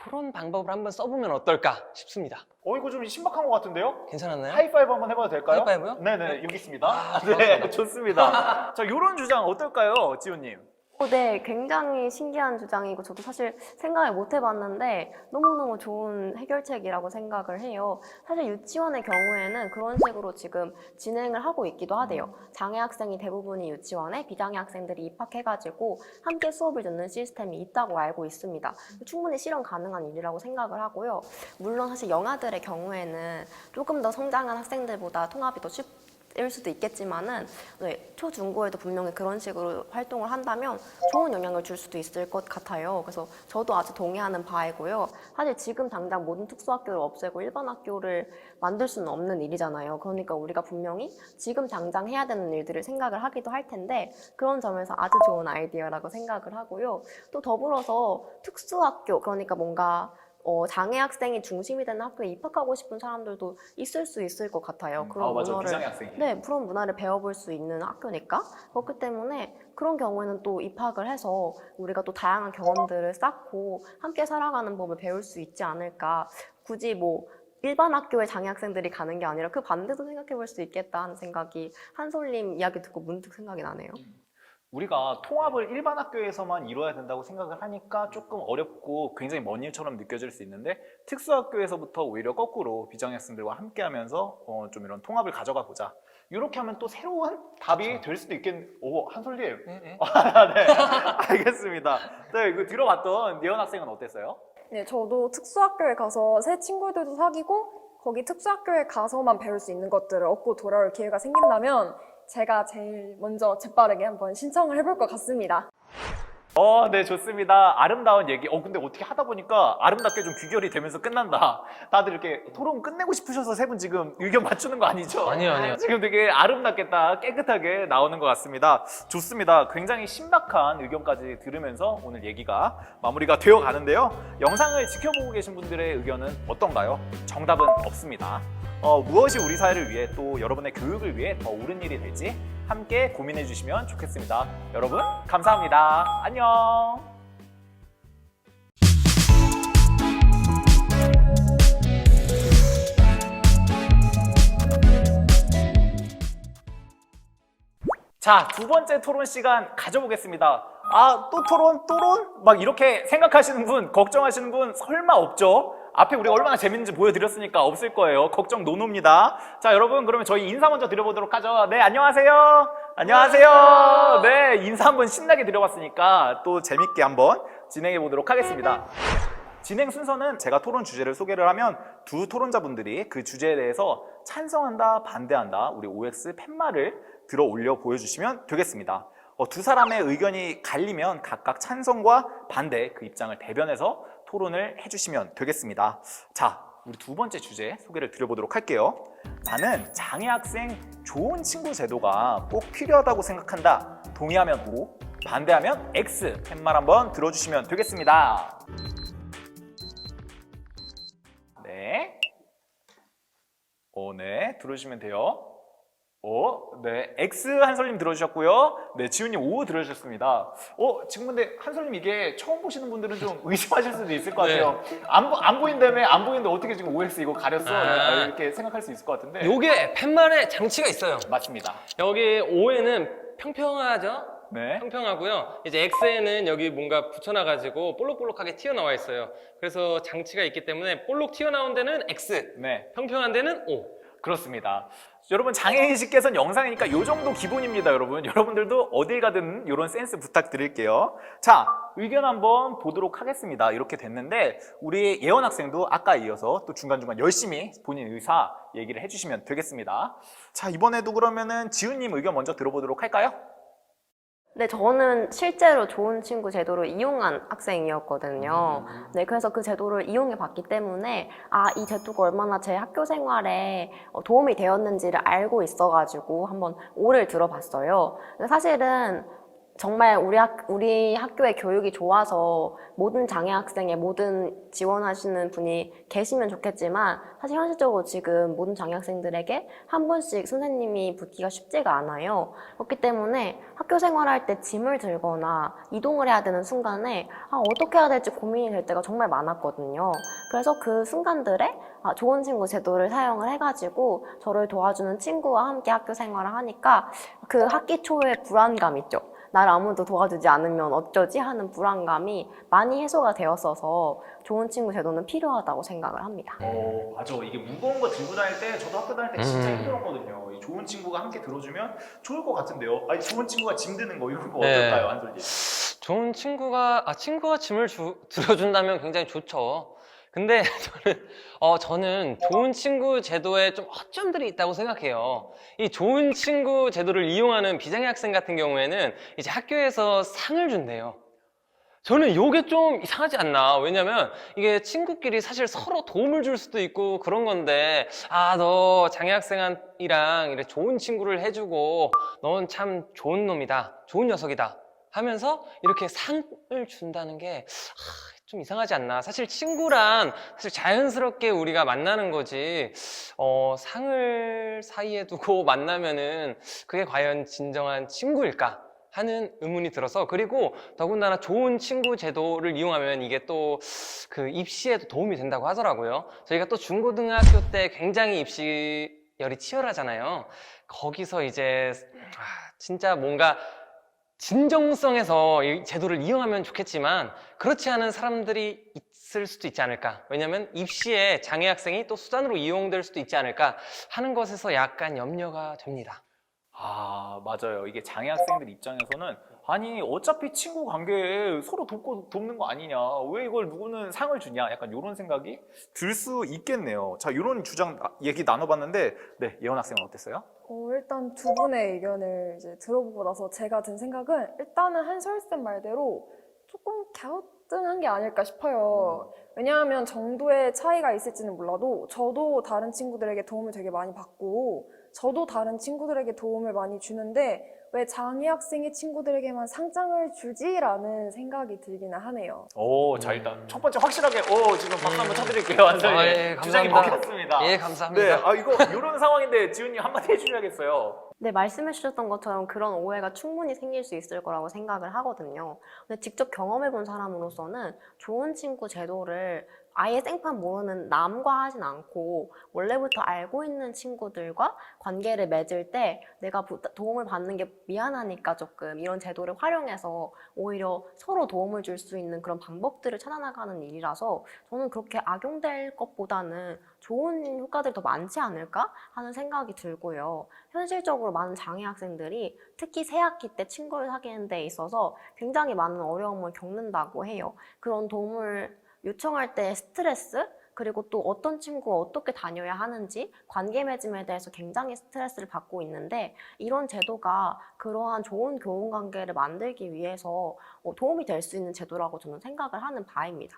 Speaker 5: 이런 방법을 한번 써보면 어떨까 싶습니다.
Speaker 1: 이거 좀 신박한 것 같은데요?
Speaker 5: 괜찮았나요?
Speaker 1: 하이파이브 한번 해봐도 될까요?
Speaker 5: 하이파이브요?
Speaker 1: 네네, 여기 있습니다.
Speaker 5: 아,
Speaker 1: 네, 좋습니다. 자, 이런 주장 어떨까요, 지훈님?
Speaker 6: 네, 굉장히 신기한 주장이고 저도 사실 생각을 못 해봤는데 너무너무 좋은 해결책이라고 생각을 해요. 사실 유치원의 경우에는 그런 식으로 지금 진행을 하고 있기도 하대요. 장애 학생이 대부분이 유치원에 비장애 학생들이 입학해가지고 함께 수업을 듣는 시스템이 있다고 알고 있습니다. 충분히 실현 가능한 일이라고 생각을 하고요. 물론 사실 영아들의 경우에는 조금 더 성장한 학생들보다 통합이 더 일 수도 있겠지만은 네, 초중고에도 분명히 그런 식으로 활동을 한다면 좋은 영향을 줄 수도 있을 것 같아요. 그래서 저도 아주 동의하는 바이고요. 사실 지금 당장 모든 특수학교를 없애고 일반 학교를 만들 수는 없는 일이잖아요. 그러니까 우리가 분명히 지금 당장 해야 되는 일들을 생각을 하기도 할 텐데 그런 점에서 아주 좋은 아이디어라고 생각을 하고요. 또 더불어서 특수학교, 그러니까 뭔가 장애 학생이 중심이 되는 학교에 입학하고 싶은 사람들도 있을 수 있을 것 같아요. 그런
Speaker 1: 맞아.
Speaker 6: 문화를,
Speaker 1: 비장애 학생이.
Speaker 6: 네, 그런 문화를 배워볼 수 있는 학교니까. 그렇기 때문에 그런 경우에는 또 입학을 해서 우리가 또 다양한 경험들을 쌓고 함께 살아가는 법을 배울 수 있지 않을까. 굳이 뭐 일반 학교에 장애 학생들이 가는 게 아니라 그 반대도 생각해 볼 수 있겠다 하는 생각이 한솔님 이야기 듣고 문득 생각이 나네요.
Speaker 1: 우리가 통합을 일반 학교에서만 이루어야 된다고 생각을 하니까 조금 어렵고 굉장히 먼 일처럼 느껴질 수 있는데 특수학교에서부터 오히려 거꾸로 비장애 학생들과 함께 하면서 좀 이런 통합을 가져가 보자. 이렇게 하면 또 새로운 답이 될 수도 한솔님.
Speaker 5: 네.
Speaker 1: 네, 알겠습니다. 네, 이거 들어봤던 예원 학생은 어땠어요?
Speaker 7: 네, 저도 특수학교에 가서 새 친구들도 사귀고 거기 특수학교에 가서만 배울 수 있는 것들을 얻고 돌아올 기회가 생긴다면 제가 제일 먼저 재빠르게 한번 신청을 해볼 것 같습니다.
Speaker 1: 네, 좋습니다. 아름다운 얘기. 근데 어떻게 하다 보니까 아름답게 좀 귀결이 되면서 끝난다. 다들 이렇게 토론 끝내고 싶으셔서 세 분 지금 의견 맞추는 거 아니죠?
Speaker 5: 아니요.
Speaker 1: 지금 되게 아름답게 딱 깨끗하게 나오는 것 같습니다. 좋습니다. 굉장히 신박한 의견까지 들으면서 오늘 얘기가 마무리가 되어 가는데요. 영상을 지켜보고 계신 분들의 의견은 어떤가요? 정답은 없습니다. 무엇이 우리 사회를 위해 또 여러분의 교육을 위해 더 옳은 일이 될지 함께 고민해 주시면 좋겠습니다. 여러분, 감사합니다. 안녕. 자, 두 번째 토론 시간 가져보겠습니다. 또 토론? 막 이렇게 생각하시는 분, 걱정하시는 분 설마 없죠? 앞에 우리가 얼마나 재밌는지 보여드렸으니까 없을 거예요. 걱정 노노입니다. 자, 여러분 그러면 저희 인사 먼저 드려보도록 하죠. 네, 안녕하세요. 안녕하세요. 네, 인사 한번 신나게 드려봤으니까 또 재밌게 한번 진행해 보도록 하겠습니다. 진행 순서는 제가 토론 주제를 소개를 하면 두 토론자분들이 그 주제에 대해서 찬성한다, 반대한다, 우리 OX 팻말을 들어 올려 보여주시면 되겠습니다. 두 사람의 의견이 갈리면 각각 찬성과 반대 그 입장을 대변해서 토론을 해주시면 되겠습니다. 자, 우리 두 번째 주제 소개를 드려보도록 할게요. 나는 장애 학생 좋은 친구 제도가 꼭 필요하다고 생각한다. 동의하면 O, 반대하면 X 팻말 한번 들어주시면 되겠습니다. 네. 네, 들어주시면 돼요. 네, X 한솔님 들어주셨고요. 네, 지훈님 O 들어주셨습니다. 지금 근데 한솔님 이게 처음 보시는 분들은 좀 의심하실 수도 있을 것 같아요. 안 보인다며? 안 보이는데 어떻게 지금 OX 이거 가렸어? 이렇게 생각할 수 있을 것 같은데.
Speaker 5: 요게 팻말에 장치가 있어요.
Speaker 1: 맞습니다.
Speaker 5: 여기 O에는 평평하죠?
Speaker 1: 네.
Speaker 5: 평평하고요. 이제 X에는 여기 뭔가 붙여놔가지고 볼록볼록하게 튀어나와 있어요. 그래서 장치가 있기 때문에 볼록 튀어나온 데는 X,
Speaker 1: 네.
Speaker 5: 평평한 데는 O.
Speaker 1: 그렇습니다. 여러분 장애인식께서는 영상이니까 이 정도 기본입니다. 여러분들도 어딜 가든 이런 센스 부탁드릴게요. 자, 의견 한번 보도록 하겠습니다. 이렇게 됐는데 우리 예원 학생도 아까 이어서 또 중간중간 열심히 본인 의사 얘기를 해주시면 되겠습니다. 자, 이번에도 그러면은 지훈님 의견 먼저 들어보도록 할까요?
Speaker 6: 네, 저는 실제로 좋은 친구 제도를 이용한 학생이었거든요. 네, 그래서 그 제도를 이용해 봤기 때문에 이 제도가 얼마나 제 학교 생활에 도움이 되었는지를 알고 있어가지고 한번 O를 들어봤어요. 근데 사실은 정말 우리 학교의 교육이 좋아서 모든 장애 학생의 모든 지원하시는 분이 계시면 좋겠지만 사실 현실적으로 지금 모든 장애 학생들에게 한 분씩 선생님이 붙기가 쉽지가 않아요. 그렇기 때문에 학교 생활할 때 짐을 들거나 이동을 해야 되는 순간에 어떻게 해야 될지 고민이 될 때가 정말 많았거든요. 그래서 그 순간들에 좋은 친구 제도를 사용을 해가지고 저를 도와주는 친구와 함께 학교 생활을 하니까 그 학기 초의 불안감 있죠. 나를 아무도 도와주지 않으면 어쩌지 하는 불안감이 많이 해소가 되었어서 좋은 친구 제도는 필요하다고 생각을 합니다.
Speaker 1: 맞아. 이게 무거운 거 들고 다닐 때 저도 학교 다닐 때 진짜 힘들었거든요. 이 좋은 친구가 함께 들어주면 좋을 것 같은데요. 아니, 좋은 친구가 짐 드는 거 이런 거
Speaker 5: 네.
Speaker 1: 어떨까요, 한솔님?
Speaker 5: 좋은 친구가 짐을 들어준다면 굉장히 좋죠. 근데 저는 좋은 친구 제도에 좀 허점들이 있다고 생각해요. 이 좋은 친구 제도를 이용하는 비장애 학생 같은 경우에는 이제 학교에서 상을 준대요. 저는 이게 좀 이상하지 않나. 왜냐면 이게 친구끼리 사실 서로 도움을 줄 수도 있고 그런 건데 너 장애 학생이랑 이렇게 좋은 친구를 해주고 넌 참 좋은 놈이다, 좋은 녀석이다 하면서 이렇게 상을 준다는 게 좀 이상하지 않나. 사실 친구란 사실 자연스럽게 우리가 만나는 거지 상을 사이에 두고 만나면은 그게 과연 진정한 친구일까 하는 의문이 들어서, 그리고 더군다나 좋은 친구 제도를 이용하면 이게 또 그 입시에도 도움이 된다고 하더라고요. 저희가 또 중고등학교 때 굉장히 입시열이 치열하잖아요. 거기서 이제 진짜 뭔가 진정성에서 이 제도를 이용하면 좋겠지만 그렇지 않은 사람들이 있을 수도 있지 않을까. 왜냐하면 입시에 장애 학생이 또 수단으로 이용될 수도 있지 않을까 하는 것에서 약간 염려가 됩니다.
Speaker 1: 맞아요. 이게 장애 학생들 입장에서는 아니 어차피 친구 관계에 서로 돕는 거 아니냐, 왜 이걸 누구는 상을 주냐, 약간 이런 생각이 들 수 있겠네요. 자, 이런 주장 얘기 나눠봤는데 네, 예원 학생은 어땠어요?
Speaker 7: 일단 두 분의 의견을 이제 들어보고 나서 제가 든 생각은 일단은 한솔쌤 말대로 조금 갸우뚱한 게 아닐까 싶어요. 왜냐하면 정도의 차이가 있을지는 몰라도 저도 다른 친구들에게 도움을 되게 많이 받고 저도 다른 친구들에게 도움을 많이 주는데 왜 장애 학생의 친구들에게만 상장을 주지라는 생각이 들기는 하네요.
Speaker 1: 자, 일단 첫 번째 확실하게 지금 박수 한번 쳐드릴게요, 한솔님.
Speaker 5: 예,
Speaker 1: 주장이
Speaker 5: 감사합니다.
Speaker 1: 먹혔습니다.
Speaker 5: 예, 감사합니다.
Speaker 1: 네, 이런 상황인데 지훈님 한마디 해주셔야겠어요.
Speaker 6: 네, 말씀해 주셨던 것처럼 그런 오해가 충분히 생길 수 있을 거라고 생각을 하거든요. 근데 직접 경험해 본 사람으로서는 좋은 친구 제도를 아예 생판 모르는 남과 하진 않고 원래부터 알고 있는 친구들과 관계를 맺을 때 내가 도움을 받는 게 미안하니까 조금 이런 제도를 활용해서 오히려 서로 도움을 줄 수 있는 그런 방법들을 찾아나가는 일이라서 저는 그렇게 악용될 것보다는 좋은 효과들이 더 많지 않을까 하는 생각이 들고요. 현실적으로 많은 장애 학생들이 특히 새 학기 때 친구를 사귀는 데 있어서 굉장히 많은 어려움을 겪는다고 해요. 그런 도움을 요청할 때 스트레스, 그리고 또 어떤 친구와 어떻게 다녀야 하는지 관계 맺음에 대해서 굉장히 스트레스를 받고 있는데 이런 제도가 그러한 좋은 교우 관계를 만들기 위해서 도움이 될 수 있는 제도라고 저는 생각을 하는 바입니다.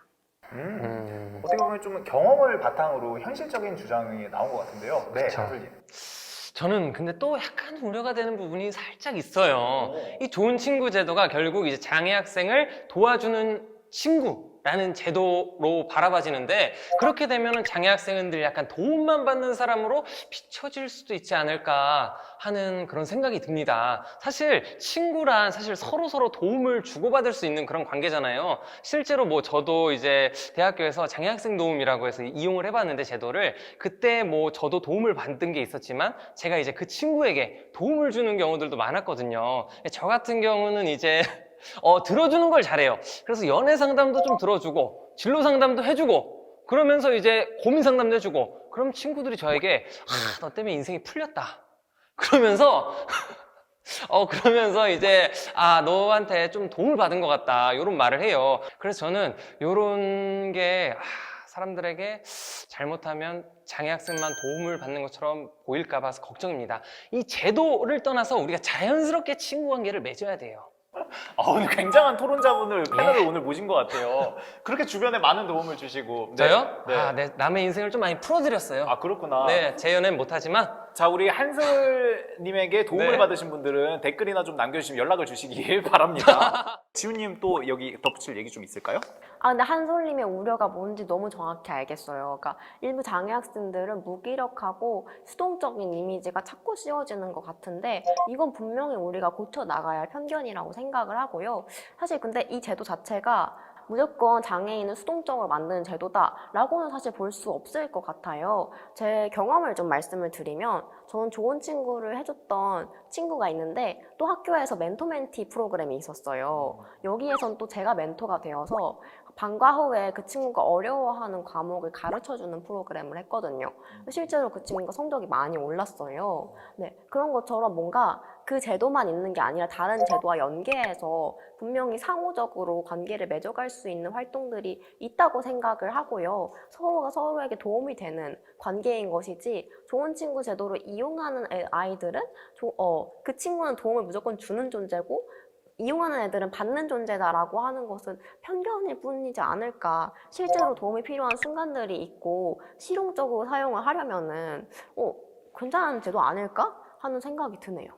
Speaker 1: 어떻게 보면 좀 경험을 바탕으로 현실적인 주장이 나온 것 같은데요. 네,
Speaker 5: 그쵸.
Speaker 1: 한솔님.
Speaker 5: 저는 근데 또 약간 우려가 되는 부분이 살짝 있어요. 이 좋은 친구 제도가 결국 이제 장애 학생을 도와주는 친구라는 제도로 바라봐지는데 그렇게 되면은 장애 학생들 약간 도움만 받는 사람으로 비춰질 수도 있지 않을까 하는 그런 생각이 듭니다. 사실 친구란 사실 서로 도움을 주고받을 수 있는 그런 관계잖아요. 실제로 뭐 저도 이제 대학교에서 장애 학생 도움이라고 해서 이용을 해봤는데 제도를 그때 뭐 저도 도움을 받은 게 있었지만 제가 이제 그 친구에게 도움을 주는 경우들도 많았거든요. 저 같은 경우는 이제 들어주는 걸 잘해요. 그래서 연애 상담도 좀 들어주고 진로 상담도 해주고 그러면서 이제 고민 상담도 해주고 그럼 친구들이 저에게 너 때문에 인생이 풀렸다 그러면서 그러면서 이제 너한테 좀 도움을 받은 것 같다 이런 말을 해요. 그래서 저는 이런 게 사람들에게 잘못하면 장애 학생만 도움을 받는 것처럼 보일까 봐서 걱정입니다. 이 제도를 떠나서 우리가 자연스럽게 친구 관계를 맺어야 돼요.
Speaker 1: 오늘 굉장한 토론자분을 패널을 오늘 모신 것 같아요. 그렇게 주변에 많은 도움을 주시고. 네.
Speaker 5: 저요?
Speaker 1: 네.
Speaker 5: 네, 남의 인생을 좀 많이 풀어드렸어요.
Speaker 1: 그렇구나.
Speaker 5: 네, 제 연애는 못하지만
Speaker 1: 자, 우리 한솔님에게 도움을
Speaker 5: 네.
Speaker 1: 받으신 분들은 댓글이나 좀 남겨주시면 연락을 주시길 바랍니다. 지훈님 또 여기 덧붙일 얘기 좀 있을까요?
Speaker 6: 근데 한솔님의 우려가 뭔지 너무 정확히 알겠어요. 그러니까 일부 장애 학생들은 무기력하고 수동적인 이미지가 자꾸 씌워지는 것 같은데 이건 분명히 우리가 고쳐 나가야 할 편견이라고 생각을 하고요. 사실 근데 이 제도 자체가 무조건 장애인을 수동적으로 만드는 제도다라고는 사실 볼 수 없을 것 같아요. 제 경험을 좀 말씀을 드리면 저는 좋은 친구를 해줬던 친구가 있는데 또 학교에서 멘토 멘티 프로그램이 있었어요. 여기에선 또 제가 멘토가 되어서 방과 후에 그 친구가 어려워하는 과목을 가르쳐주는 프로그램을 했거든요. 실제로 그 친구가 성적이 많이 올랐어요. 네, 그런 것처럼 뭔가 그 제도만 있는 게 아니라 다른 제도와 연계해서 분명히 상호적으로 관계를 맺어갈 수 있는 활동들이 있다고 생각을 하고요. 서로가 서로에게 도움이 되는 관계인 것이지 좋은 친구 제도를 이용하는 아이들은 그 친구는 도움을 무조건 주는 존재고 이용하는 애들은 받는 존재다라고 하는 것은 편견일 뿐이지 않을까. 실제로 도움이 필요한 순간들이 있고 실용적으로 사용을 하려면은 괜찮은 제도 아닐까 하는 생각이 드네요.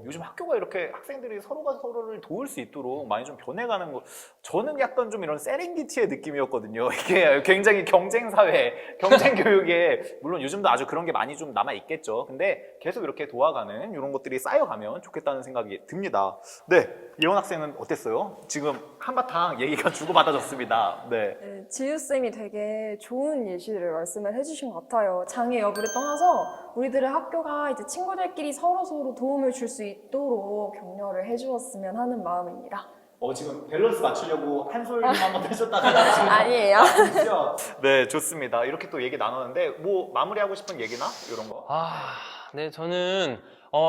Speaker 1: 요즘 학교가 이렇게 학생들이 서로가 서로를 도울 수 있도록 많이 좀 변해가는 거, 저는 약간 좀 이런 세렝게티의 느낌이었거든요. 이게 굉장히 경쟁 사회, 경쟁 교육에 물론 요즘도 아주 그런 게 많이 좀 남아 있겠죠. 근데 계속 이렇게 도와가는 이런 것들이 쌓여가면 좋겠다는 생각이 듭니다. 네, 예원 학생은 어땠어요? 지금 한바탕 얘기가 주고받아졌습니다. 네.
Speaker 7: 네, 지우쌤이 되게 좋은 예시를 말씀을 해주신 것 같아요. 장애 여부를 떠나서 우리들의 학교가 이제 친구들끼리 서로 도움을 줄 수 있도록 격려를 해주었으면 하는 마음입니다.
Speaker 1: 지금 밸런스 맞추려고 한솔님 한번 하셨다가 지금
Speaker 7: 아니에요.
Speaker 1: 아니죠? 네, 좋습니다. 이렇게 또 얘기 나눴는데 뭐 마무리하고 싶은 얘기나 이런 거?
Speaker 5: 네, 저는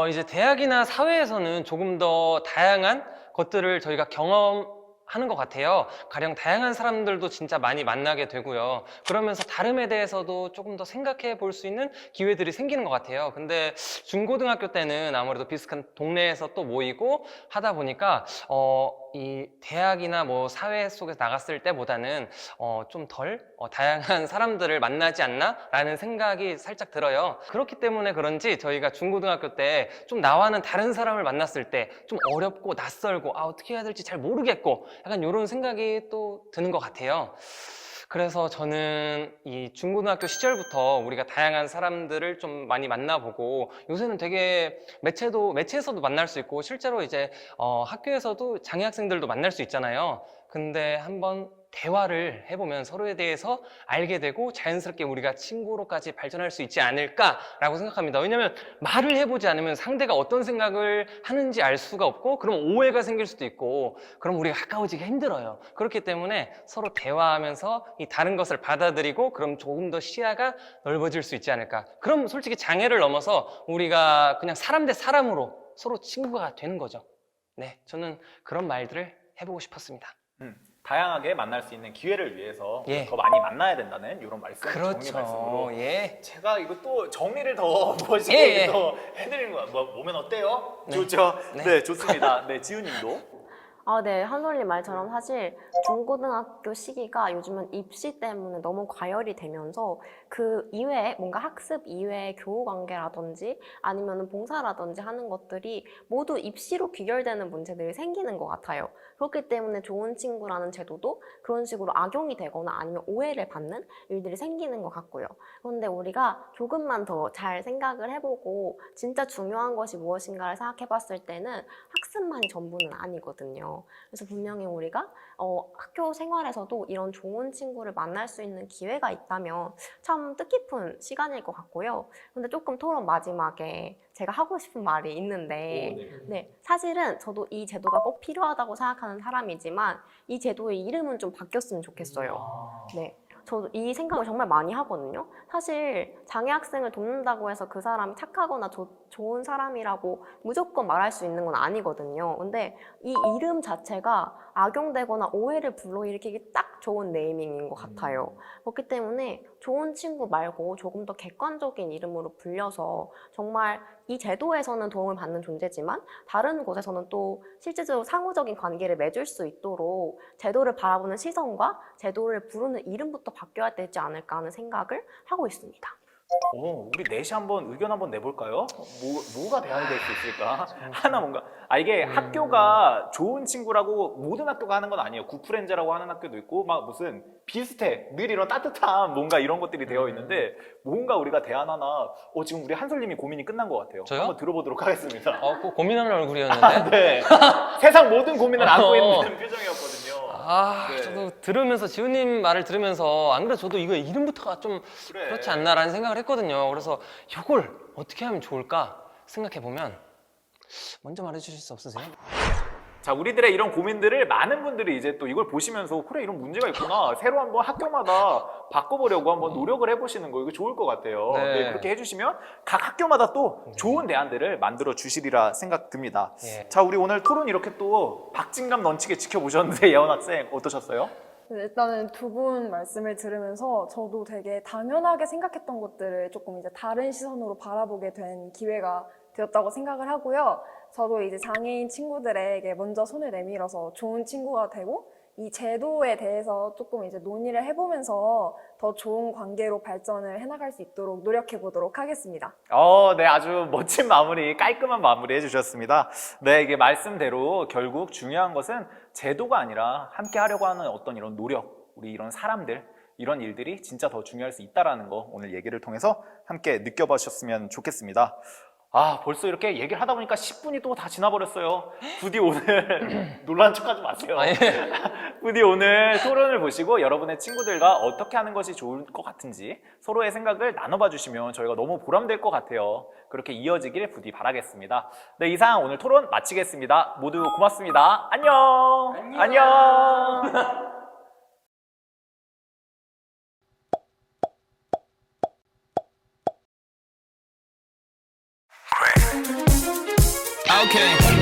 Speaker 5: 이제 대학이나 사회에서는 조금 더 다양한 것들을 저희가 경험하는 것 같아요. 가령 다양한 사람들도 진짜 많이 만나게 되고요. 그러면서 다름에 대해서도 조금 더 생각해 볼 수 있는 기회들이 생기는 것 같아요. 근데 중고등학교 때는 아무래도 비슷한 동네에서 또 모이고 하다 보니까 이 대학이나 뭐 사회 속에서 나갔을 때보다는 좀 덜 다양한 사람들을 만나지 않나? 라는 생각이 살짝 들어요. 그렇기 때문에 그런지 저희가 중고등학교 때 좀 나와는 다른 사람을 만났을 때 좀 어렵고 낯설고 어떻게 해야 될지 잘 모르겠고 약간 이런 생각이 또 드는 것 같아요. 그래서 저는 이 중고등학교 시절부터 우리가 다양한 사람들을 좀 많이 만나보고 요새는 되게 매체에서도 만날 수 있고 실제로 이제 학교에서도 장애 학생들도 만날 수 있잖아요. 근데 한번 대화를 해보면 서로에 대해서 알게 되고 자연스럽게 우리가 친구로까지 발전할 수 있지 않을까라고 생각합니다. 왜냐하면 말을 해보지 않으면 상대가 어떤 생각을 하는지 알 수가 없고 그럼 오해가 생길 수도 있고 그럼 우리가 가까워지기 힘들어요. 그렇기 때문에 서로 대화하면서 이 다른 것을 받아들이고 그럼 조금 더 시야가 넓어질 수 있지 않을까. 그럼 솔직히 장애를 넘어서 우리가 그냥 사람 대 사람으로 서로 친구가 되는 거죠. 네, 저는 그런 말들을 해보고 싶었습니다.
Speaker 1: 다양하게 만날 수 있는 기회를 위해서
Speaker 5: 예.
Speaker 1: 더 많이 만나야 된다는 이런 말씀, 정리 말씀으로
Speaker 5: 그렇죠. 예.
Speaker 1: 제가 이거 또 정리를 더 멋있게
Speaker 5: 예, 예.
Speaker 1: 더 해드리는 거야. 뭐, 보면 어때요?
Speaker 5: 네.
Speaker 1: 좋죠?
Speaker 5: 네.
Speaker 1: 네, 좋습니다. 네, 지우님도.
Speaker 6: 네, 한솔님 말처럼 사실 중고등학교 시기가 요즘은 입시 때문에 너무 과열이 되면서 그 이외에 뭔가 학습 이외의 교우 관계라든지 아니면 봉사라든지 하는 것들이 모두 입시로 귀결되는 문제들이 생기는 것 같아요. 그렇기 때문에 좋은 친구라는 제도도 그런 식으로 악용이 되거나 아니면 오해를 받는 일들이 생기는 것 같고요. 그런데 우리가 조금만 더 잘 생각을 해보고 진짜 중요한 것이 무엇인가를 생각해 봤을 때는 학습만이 전부는 아니거든요. 그래서 분명히 우리가 학교 생활에서도 이런 좋은 친구를 만날 수 있는 기회가 있다면 참 뜻깊은 시간일 것 같고요. 근데 조금 토론 마지막에 제가 하고 싶은 말이 있는데 네, 사실은 저도 이 제도가 꼭 필요하다고 생각하는 사람이지만 이 제도의 이름은 좀 바뀌었으면 좋겠어요. 네. 저도 이 생각을 정말 많이 하거든요. 사실 장애 학생을 돕는다고 해서 그 사람이 착하거나 좋은 사람이라고 무조건 말할 수 있는 건 아니거든요. 근데 이 이름 자체가 악용되거나 오해를 불러일으키기 딱 좋은 네이밍인 것 같아요. 그렇기 때문에 좋은 친구 말고 조금 더 객관적인 이름으로 불려서 정말 이 제도에서는 도움을 받는 존재지만 다른 곳에서는 또 실질적으로 상호적인 관계를 맺을 수 있도록 제도를 바라보는 시선과 제도를 부르는 이름부터 바뀌어야 되지 않을까 하는 생각을 하고 있습니다.
Speaker 1: 우리 넷이 한번 의견 한번 내볼까요? 뭐가 대안이 될 수 있을까? 하나 뭔가 이게 학교가 좋은 친구라고 모든 학교가 하는 건 아니에요. 구프렌즈라고 하는 학교도 있고 막 무슨 비슷해 늘 이런 따뜻한 뭔가 이런 것들이 되어 있는데 뭔가 우리가 대안 하나 지금 우리 한솔님이 고민이 끝난 것 같아요.
Speaker 5: 저요?
Speaker 1: 한번 들어보도록 하겠습니다.
Speaker 5: 꼭 고민하는 얼굴이었는데.
Speaker 1: 네. 세상 모든 고민을 안고 있는 표정이었거든요. 네.
Speaker 5: 저도 들으면서 지훈님 말을 들으면서 안 그래도 저도 이거 이름부터가 좀
Speaker 1: 그래.
Speaker 5: 그렇지 않나라는 생각을 했거든요. 그래서 이걸 어떻게 하면 좋을까 생각해 보면 먼저 말해주실 수 없으세요?
Speaker 1: 자, 우리들의 이런 고민들을 많은 분들이 이제 또 이걸 보시면서 그래 이런 문제가 있구나 새로 한번 학교마다 바꿔보려고 한번 노력을 해보시는 거 이거 좋을 것 같아요.
Speaker 5: 네.
Speaker 1: 네, 그렇게 해주시면 각 학교마다 또 좋은 대안들을 만들어 주시리라 생각됩니다.
Speaker 5: 예.
Speaker 1: 자, 우리 오늘 토론 이렇게 또 박진감 넘치게 지켜보셨는데 예원 학생 어떠셨어요?
Speaker 7: 네, 일단은 두 분 말씀을 들으면서 저도 되게 당연하게 생각했던 것들을 조금 이제 다른 시선으로 바라보게 된 기회가 되었다고 생각을 하고요. 저도 이제 장애인 친구들에게 먼저 손을 내밀어서 좋은 친구가 되고 이 제도에 대해서 조금 이제 논의를 해보면서 더 좋은 관계로 발전을 해나갈 수 있도록 노력해 보도록 하겠습니다.
Speaker 1: 네, 아주 멋진 마무리, 깔끔한 마무리 해주셨습니다. 네, 이게 말씀대로 결국 중요한 것은 제도가 아니라 함께 하려고 하는 어떤 이런 노력, 우리 이런 사람들, 이런 일들이 진짜 더 중요할 수 있다는 거 오늘 얘기를 통해서 함께 느껴보셨으면 좋겠습니다. 벌써 이렇게 얘기를 하다 보니까 10분이 또 다 지나버렸어요. 부디 오늘 놀란 척하지 마세요. 부디 오늘 토론을 보시고 여러분의 친구들과 어떻게 하는 것이 좋을 것 같은지 서로의 생각을 나눠봐 주시면 저희가 너무 보람될 것 같아요. 그렇게 이어지길 부디 바라겠습니다. 네, 이상 오늘 토론 마치겠습니다. 모두 고맙습니다. 안녕. 안녕.
Speaker 8: Okay.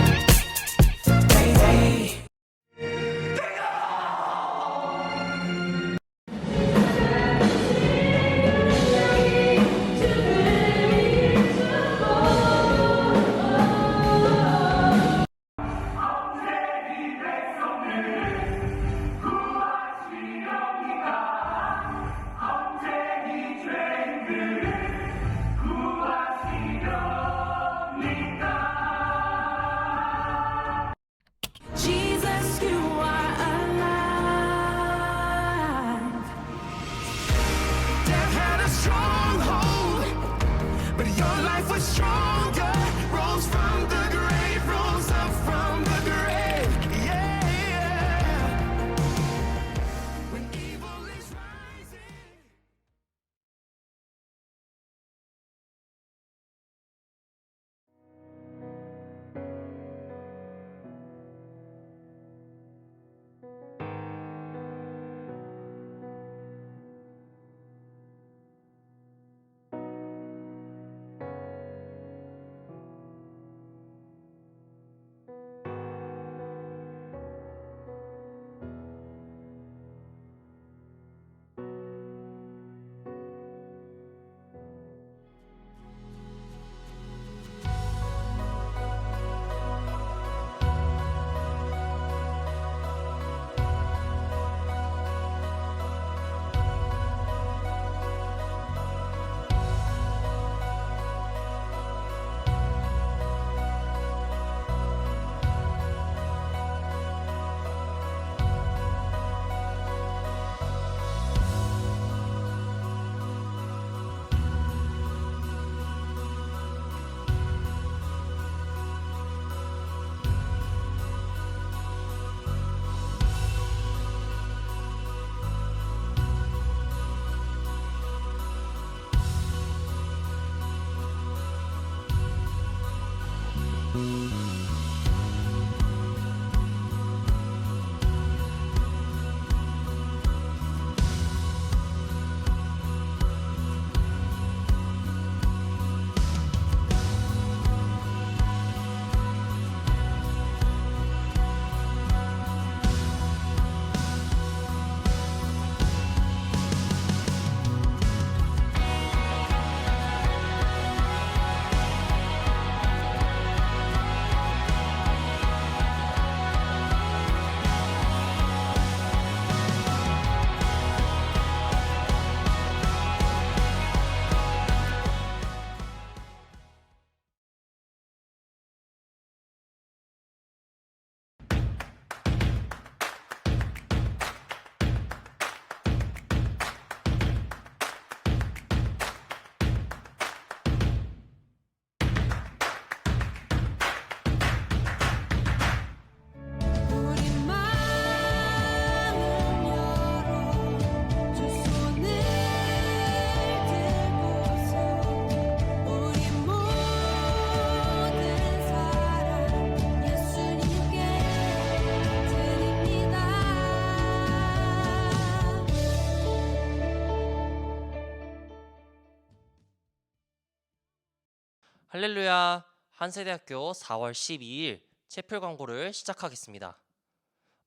Speaker 8: 할렐루야. 한세대학교 4월 12일 채플 광고를 시작하겠습니다.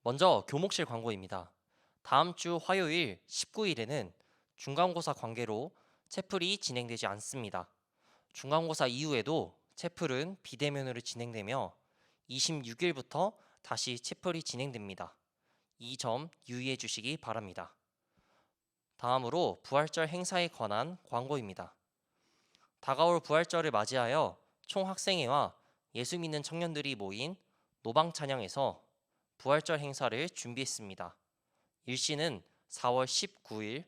Speaker 8: 먼저 교목실 광고입니다. 다음 주 화요일 19일에는 중간고사 관계로 채플이 진행되지 않습니다. 중간고사 이후에도 채플은 비대면으로 진행되며 26일부터 다시 채플이 진행됩니다. 이 점 유의해 주시기 바랍니다. 다음으로 부활절 행사에 관한 광고입니다. 다가올 부활절을 맞이하여 총학생회와 예수 믿는 청년들이 모인 노방찬양에서 부활절 행사를 준비했습니다. 일시는 4월 19일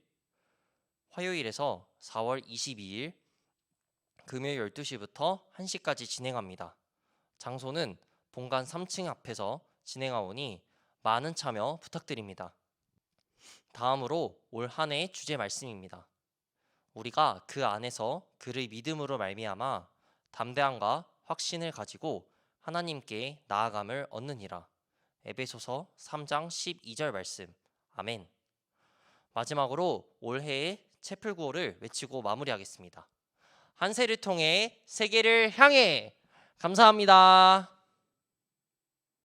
Speaker 8: 화요일에서 4월 22일 금요일 12시부터 1시까지 진행합니다. 장소는 본관 3층 앞에서 진행하오니 많은 참여 부탁드립니다. 다음으로 올 한 해의 주제 말씀입니다. 우리가 그 안에서 그를 믿음으로 말미암아 담대함과 확신을 가지고 하나님께 나아감을 얻느니라. 에베소서 3장 12절 말씀. 아멘. 마지막으로 올해의 채플 구호를 외치고 마무리하겠습니다. 한 세를 통해 세계를 향해. 감사합니다.